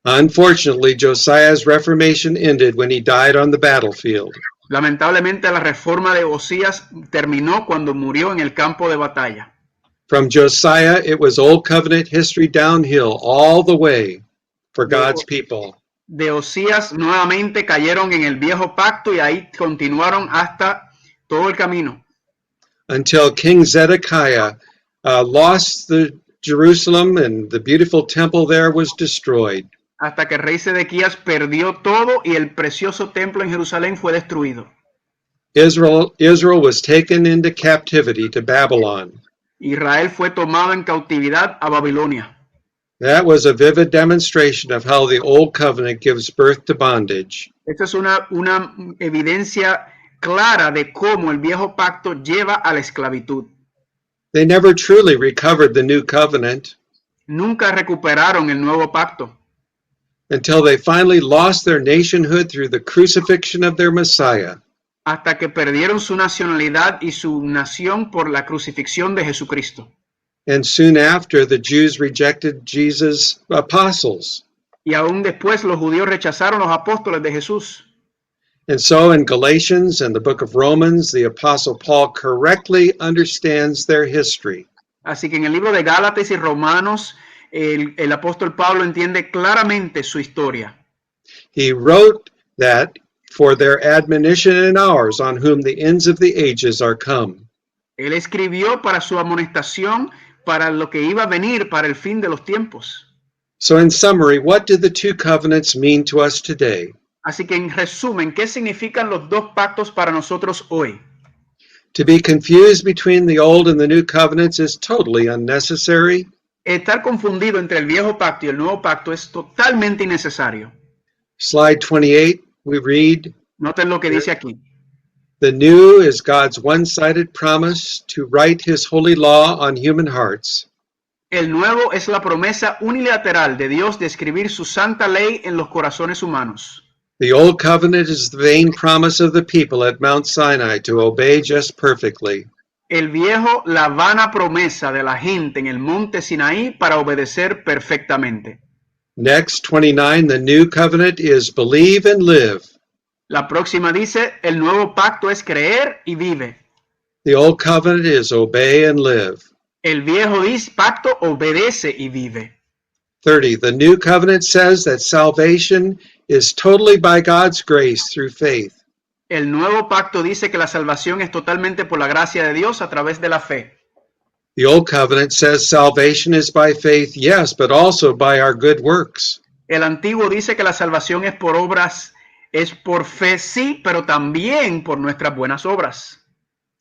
Unfortunately, Josiah's reformation ended when he died on the battlefield. Lamentablemente, la reforma de Osías terminó cuando murió en el campo de batalla. From Josiah, it was Old Covenant history downhill all the way for God's people. De Osías nuevamente cayeron en el viejo pacto y ahí continuaron hasta todo el camino. Until King Zedekiah lost the Jerusalem and the beautiful temple there was destroyed. Hasta que el rey Sedequías perdió todo y el precioso templo en Jerusalén fue destruido. Israel was taken into captivity to Babylon. Israel fue tomado en cautividad a Babilonia. That was a vivid demonstration of how the Old Covenant gives birth to bondage. Esta es una evidencia clara de cómo el viejo pacto lleva a la esclavitud. They never truly recovered the New Covenant. Nunca recuperaron el nuevo pacto. Until they finally lost their nationhood through the crucifixion of their Messiah. Hasta que perdieron su nacionalidad y su nación por la crucifixión de Jesucristo. And soon after, the Jews rejected Jesus' apostles. Y aún después los judíos rechazaron los apóstoles de Jesús. And so in Galatians and the book of Romans, the apostle Paul correctly understands their history. Así que en el libro de Gálatas y Romanos, el apóstol Pablo entiende claramente su historia. He wrote that for their admonition and ours, on whom the ends of the ages are come. Él escribió para su amonestación, para lo que iba a venir, para el fin de los tiempos. So in summary, what do the two covenants mean to us today? Así que en resumen, ¿qué significan los dos pactos para nosotros hoy? To be confused between the old and the new covenants is totally unnecessary. Estar confundido entre el viejo pacto y el nuevo pacto es totalmente innecesario. Slide 28, we read. Noten lo que dice aquí. The new is God's one-sided promise to write his holy law on human hearts. El nuevo es la promesa unilateral de Dios de escribir su santa ley en los corazones humanos. The old covenant is the vain promise of the people at Mount Sinai to obey just perfectly. El viejo, la vana promesa de la gente en el monte Sinaí para obedecer perfectamente. Next, 29, the new covenant is believe and live. La próxima dice, el nuevo pacto es creer y vive. The old covenant is obey and live. El viejo pacto obedece y vive. 30, the new covenant says that salvation is totally by God's grace through faith. El nuevo pacto dice que la salvación es totalmente por la gracia de Dios a través de la fe. The old covenant says salvation is by faith, yes, but also by our good works. El antiguo dice que la salvación es por obras, es por fe, sí, pero también por nuestras buenas obras.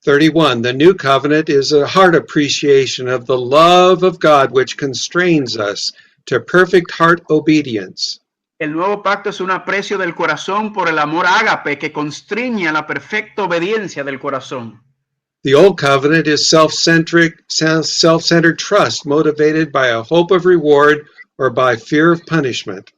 31, the new covenant is a heart appreciation of the love of God which constrains us to perfect heart obedience. El nuevo pacto es un aprecio del corazón por el amor ágape que constriñe a la perfecta obediencia del corazón. The old covenant is self-centered trust motivated by a hope of reward or by fear of punishment.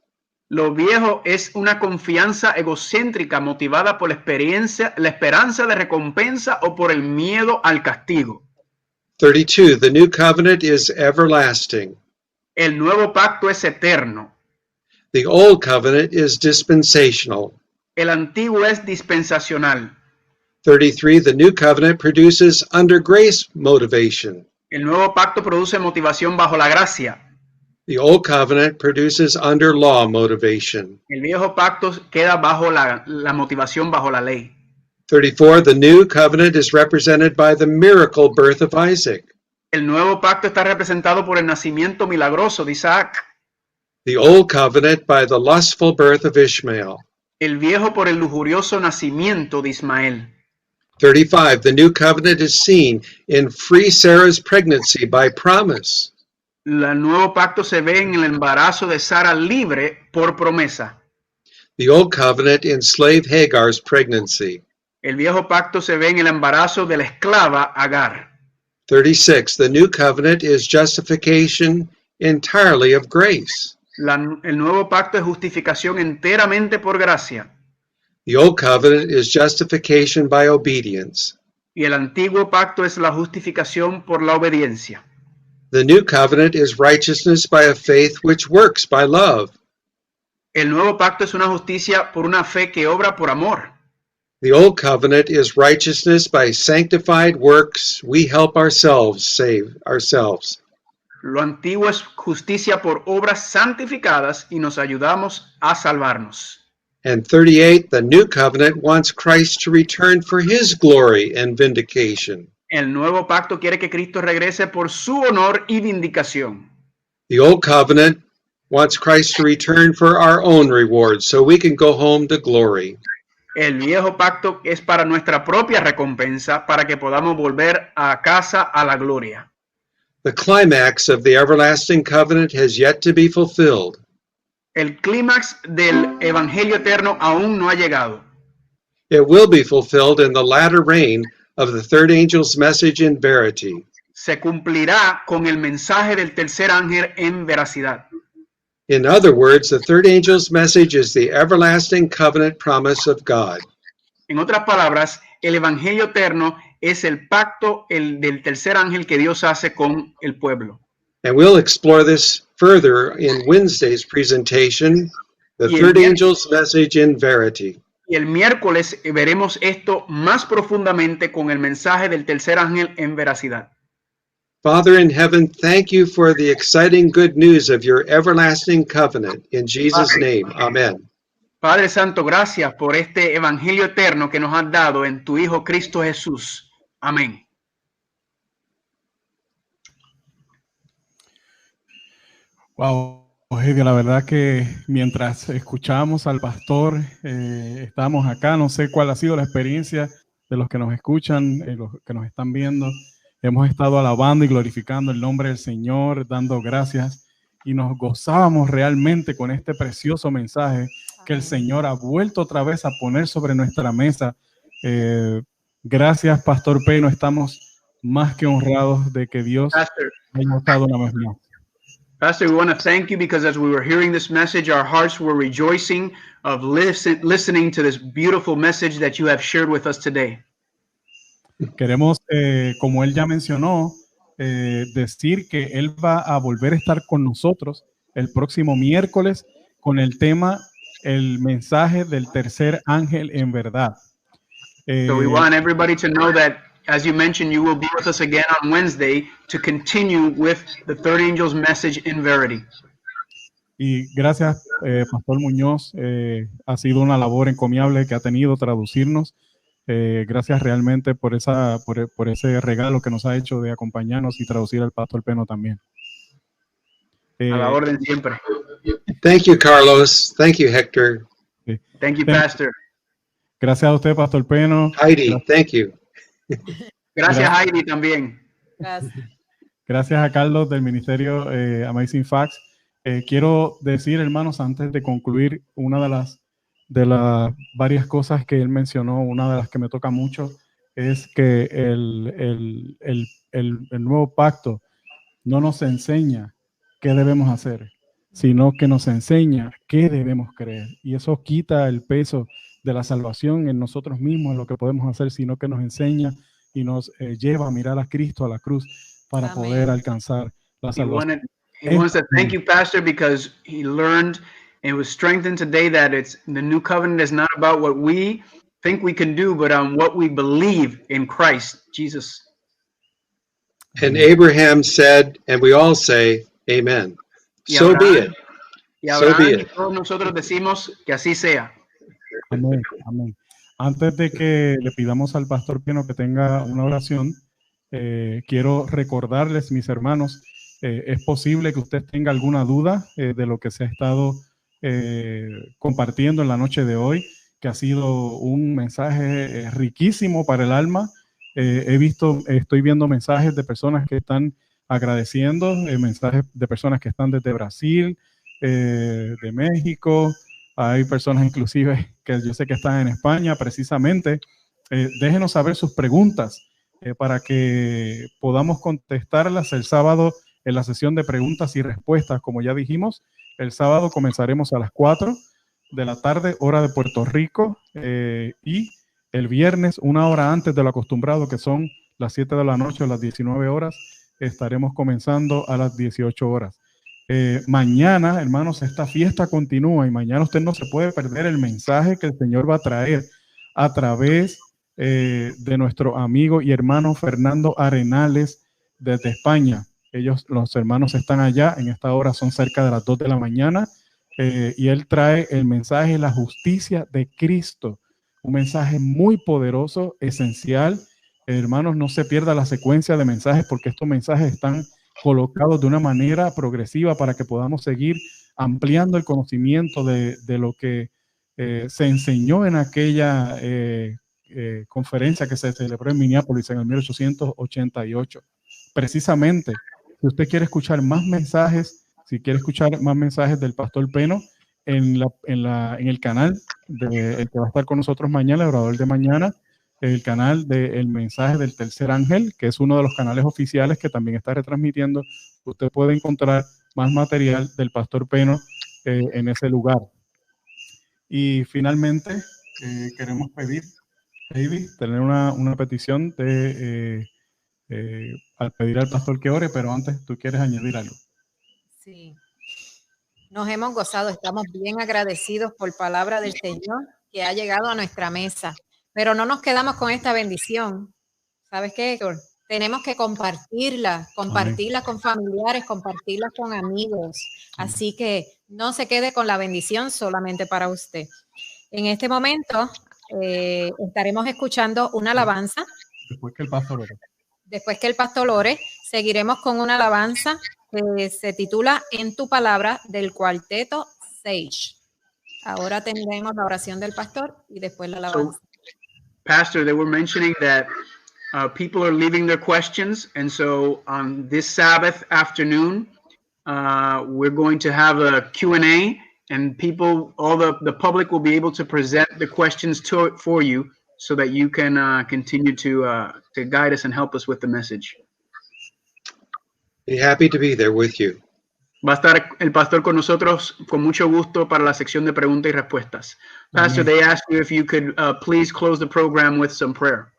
Lo viejo es una confianza egocéntrica motivada por la esperanza de recompensa o por el miedo al castigo. 32, the new covenant is everlasting. El nuevo pacto es eterno. The old covenant is dispensational. El antiguo es dispensacional. 33, the new covenant produces under grace motivation. El nuevo pacto produce motivación bajo la gracia. The old covenant produces under law motivation. El viejo pacto queda bajo la motivación bajo la ley. 34, the new covenant is represented by the miracle birth of Isaac. El nuevo pacto está representado por el nacimiento milagroso de Isaac. The old covenant by the lustful birth of Ishmael. El viejo por el lujurioso nacimiento de Ismael. 35, the new covenant is seen in free Sarah's pregnancy by promise. El nuevo pacto se ve en el embarazo de Sara libre por promesa. The old covenant in slave Hagar's pregnancy. El viejo pacto se ve en el embarazo de la esclava Agar. 36, the new covenant is justification entirely of grace. El nuevo pacto es justificación enteramente por gracia. The old covenant is justification by obedience. Y el antiguo pacto es la justificación por la obediencia. The new covenant is righteousness by a faith which works by love. El nuevo pacto es una justicia por una fe que obra por amor. The old covenant is righteousness by sanctified works we help ourselves save ourselves. Lo antiguo es justicia por obras santificadas y nos ayudamos a salvarnos. And 38, the new covenant wants Christ to return for his glory and vindication. El nuevo pacto quiere que Cristo regrese por su honor y vindicación. The old covenant wants Christ to return for our own reward so we can go home to glory. El viejo pacto es para nuestra propia recompensa, para que podamos volver a casa a la gloria. The climax of the everlasting covenant has yet to be fulfilled. El clímax del evangelio eterno aún no ha llegado. It will be fulfilled in the latter rain of the third angel's message in verity. Se cumplirá con el mensaje del tercer ángel en veracidad. In other words, the third angel's message is the everlasting covenant promise of God. En otras palabras, el evangelio eterno es el pacto del tercer ángel que Dios hace con el pueblo. And we'll explore this further in Wednesday's presentation, the third angel's message in verity. Y el miércoles veremos esto más profundamente con el mensaje del tercer ángel en veracidad. Father in heaven, thank you for the exciting good news of your everlasting covenant. In Jesus' name, amen. Padre Santo, gracias por este evangelio eterno que nos has dado en tu Hijo Cristo Jesús. Amén. Wow, Eugenia, la verdad que mientras escuchamos al pastor, estamos acá, no sé cuál ha sido la experiencia de los que nos escuchan, los que nos están viendo. Hemos estado alabando y glorificando el nombre del Señor, dando gracias y nos gozábamos realmente con este precioso mensaje que el Señor ha vuelto otra vez a poner sobre nuestra mesa. Gracias, Pastor Peno, estamos más que honrados de que Dios haya estado una vez más. Pastor, we want to thank you because as we were hearing this message, our hearts were rejoicing of listening to this beautiful message that you have shared with us today. Queremos, como él ya mencionó, decir que él va a volver a estar con nosotros el próximo miércoles con el tema el mensaje del tercer ángel en verdad. So we want everybody to know that, as you mentioned, you will be with us again on Wednesday to continue with the third angel's message in verity. Y gracias, Pastor Muñoz, ha sido una labor encomiable que ha tenido traducirnos. Gracias realmente por ese regalo que nos ha hecho de acompañarnos y traducir al Pastor Peno también. A la orden siempre. Thank you, Carlos. Thank you, Hector. Thank you, Pastor. Gracias a usted, Pastor Peno. Heidi, thank you. Gracias, Heidi, también. Gracias a Carlos del Ministerio Amazing Facts. Quiero decir, hermanos, antes de concluir, una de las varias cosas que él mencionó, una de las que me toca mucho, es que el nuevo pacto no nos enseña qué debemos hacer, sino que nos enseña qué debemos creer. Y eso quita el peso de la salvación en nosotros mismos, en lo que podemos hacer, sino que nos enseña y nos lleva a mirar a Cristo, a la cruz, para poder alcanzar la salvación. He wants to thank you, Pastor, because he learned and was strengthened today that the new covenant is not about what we think we can do, but on what we believe in Christ Jesus. And Abraham said, and we all say, Amen. So be it. Y Abraham y todos nosotros decimos que así sea. Amén, amén. Antes de que le pidamos al Pastor Peno que tenga una oración, quiero recordarles, mis hermanos, es posible que usted tenga alguna duda de lo que se ha estado compartiendo en la noche de hoy, que ha sido un mensaje riquísimo para el alma. Estoy viendo mensajes de personas que están agradeciendo, mensajes de personas que están desde Brasil, de México. Hay personas inclusive que yo sé que están en España precisamente. Déjenos saber sus preguntas para que podamos contestarlas el sábado en la sesión de preguntas y respuestas. Como ya dijimos, el sábado comenzaremos a las 4 de la tarde, hora de Puerto Rico, y el viernes, una hora antes de lo acostumbrado, que son las 7 de la noche o las 19 horas, estaremos comenzando a las 18 horas. Mañana, hermanos, esta fiesta continúa y mañana usted no se puede perder el mensaje que el Señor va a traer a través de nuestro amigo y hermano Fernando Arenales desde España. Los hermanos están allá, en esta hora son cerca de las 2 de la mañana, y él trae el mensaje de la justicia de Cristo, un mensaje muy poderoso, esencial. Hermanos, no se pierda la secuencia de mensajes, porque estos mensajes están colocados de una manera progresiva para que podamos seguir ampliando el conocimiento de lo que se enseñó en aquella conferencia que se celebró en Minneapolis en el 1888. Precisamente, si usted quiere escuchar más mensajes, si quiere escuchar más mensajes del Pastor Peno en el canal el que va a estar con nosotros mañana, el orador de mañana, el canal del mensaje del tercer ángel, que es uno de los canales oficiales que también está retransmitiendo, usted puede encontrar más material del Pastor Peno en ese lugar. Y finalmente queremos pedir, David, tener una petición al pedir al pastor que ore, pero antes tú quieres añadir algo. Sí. Nos hemos gozado, estamos bien agradecidos por palabra del Señor que ha llegado a nuestra mesa. Pero no nos quedamos con esta bendición. ¿Sabes qué, Héctor? Tenemos que compartirla con familiares, compartirla con amigos. Así que no se quede con la bendición solamente para usted. En este momento estaremos escuchando una alabanza. Después que el pastor ore. Después que el pastor ore, seguiremos con una alabanza que se titula En tu palabra, del cuarteto Sage. Ahora tendremos la oración del pastor y después la alabanza. Pastor, they were mentioning that people are leaving their questions, and so on this Sabbath afternoon, we're going to have a Q&A, and people, all the public will be able to present the questions for you, so that you can continue to guide us and help us with the message. Be happy to be there with you. Va a estar el pastor con nosotros con mucho gusto para la sección de preguntas y respuestas. Pastor, they asked you if you could please close the program with some prayer.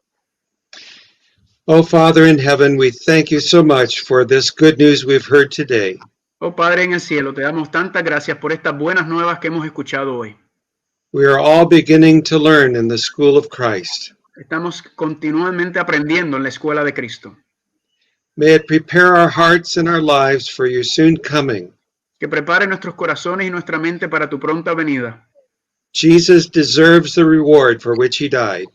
Oh, Father in heaven, we thank you so much for this good news we've heard today. Oh Padre en el cielo, te damos tantas gracias por estas buenas nuevas que hemos escuchado hoy. We are all beginning to learn in the school of Christ. Estamos continuamente aprendiendo en la escuela de Cristo. May it prepare our hearts and our lives for your soon coming. Que prepare nuestros corazones y nuestra mente para tu pronta venida. Jesus deserves the reward for which he died.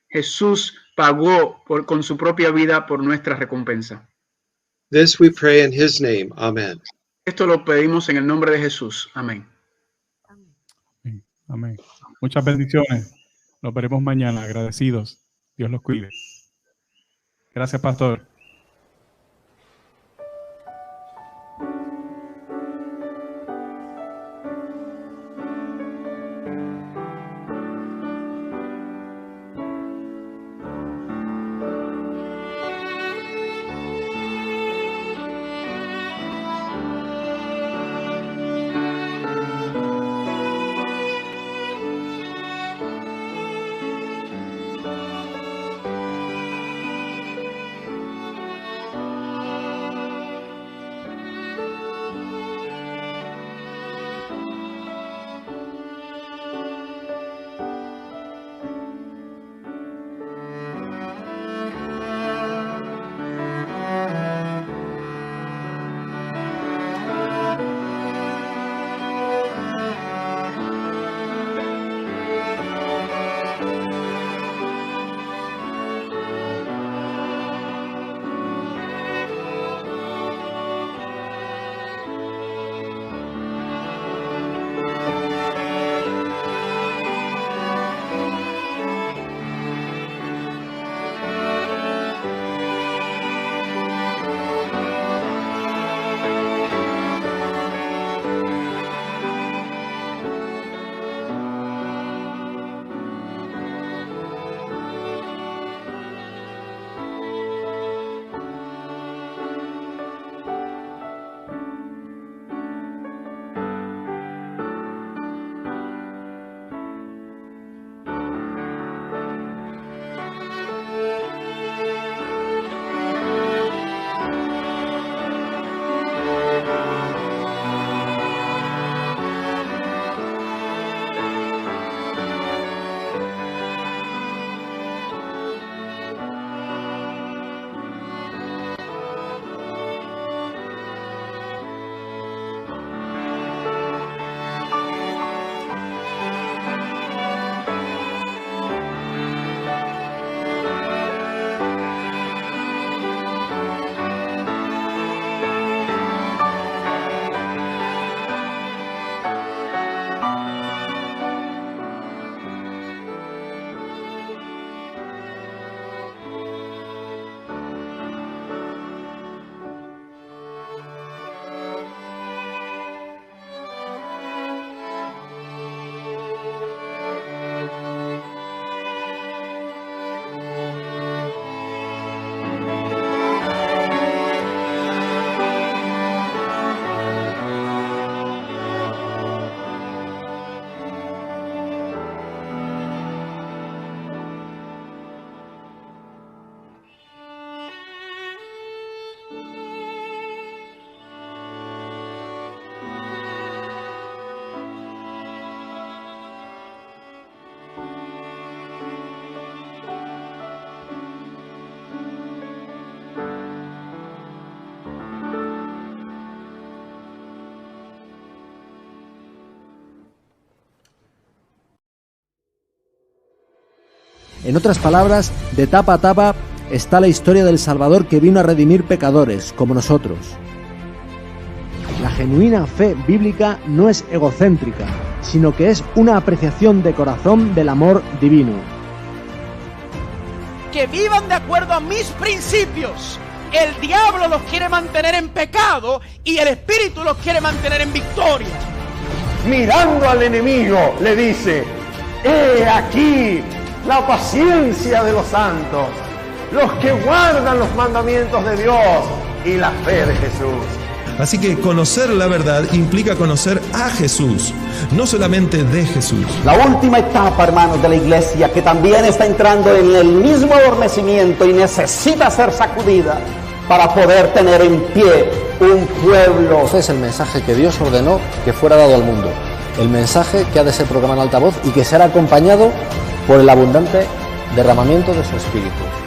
Jesús pagó con su propia vida por nuestra recompensa. This we pray in his name. Amen. Esto lo pedimos en el nombre de Jesús. Amén. Amén. Muchas bendiciones. Nos veremos mañana. Agradecidos. Dios los cuide. Gracias, pastor. En otras palabras, de tapa a tapa está la historia del Salvador que vino a redimir pecadores, como nosotros. La genuina fe bíblica no es egocéntrica, sino que es una apreciación de corazón del amor divino. Que vivan de acuerdo a mis principios. El diablo los quiere mantener en pecado y el Espíritu los quiere mantener en victoria. Mirando al enemigo, le dice: he aquí la paciencia de los santos, los que guardan los mandamientos de Dios y la fe de Jesús. Así que conocer la verdad implica conocer a Jesús, no solamente de Jesús. La última etapa, hermanos, de la iglesia, que también está entrando en el mismo adormecimiento y necesita ser sacudida para poder tener en pie un pueblo. Es el mensaje que Dios ordenó que fuera dado al mundo. El mensaje que ha de ser proclamado en altavoz y que será acompañado por el abundante derramamiento de su Espíritu.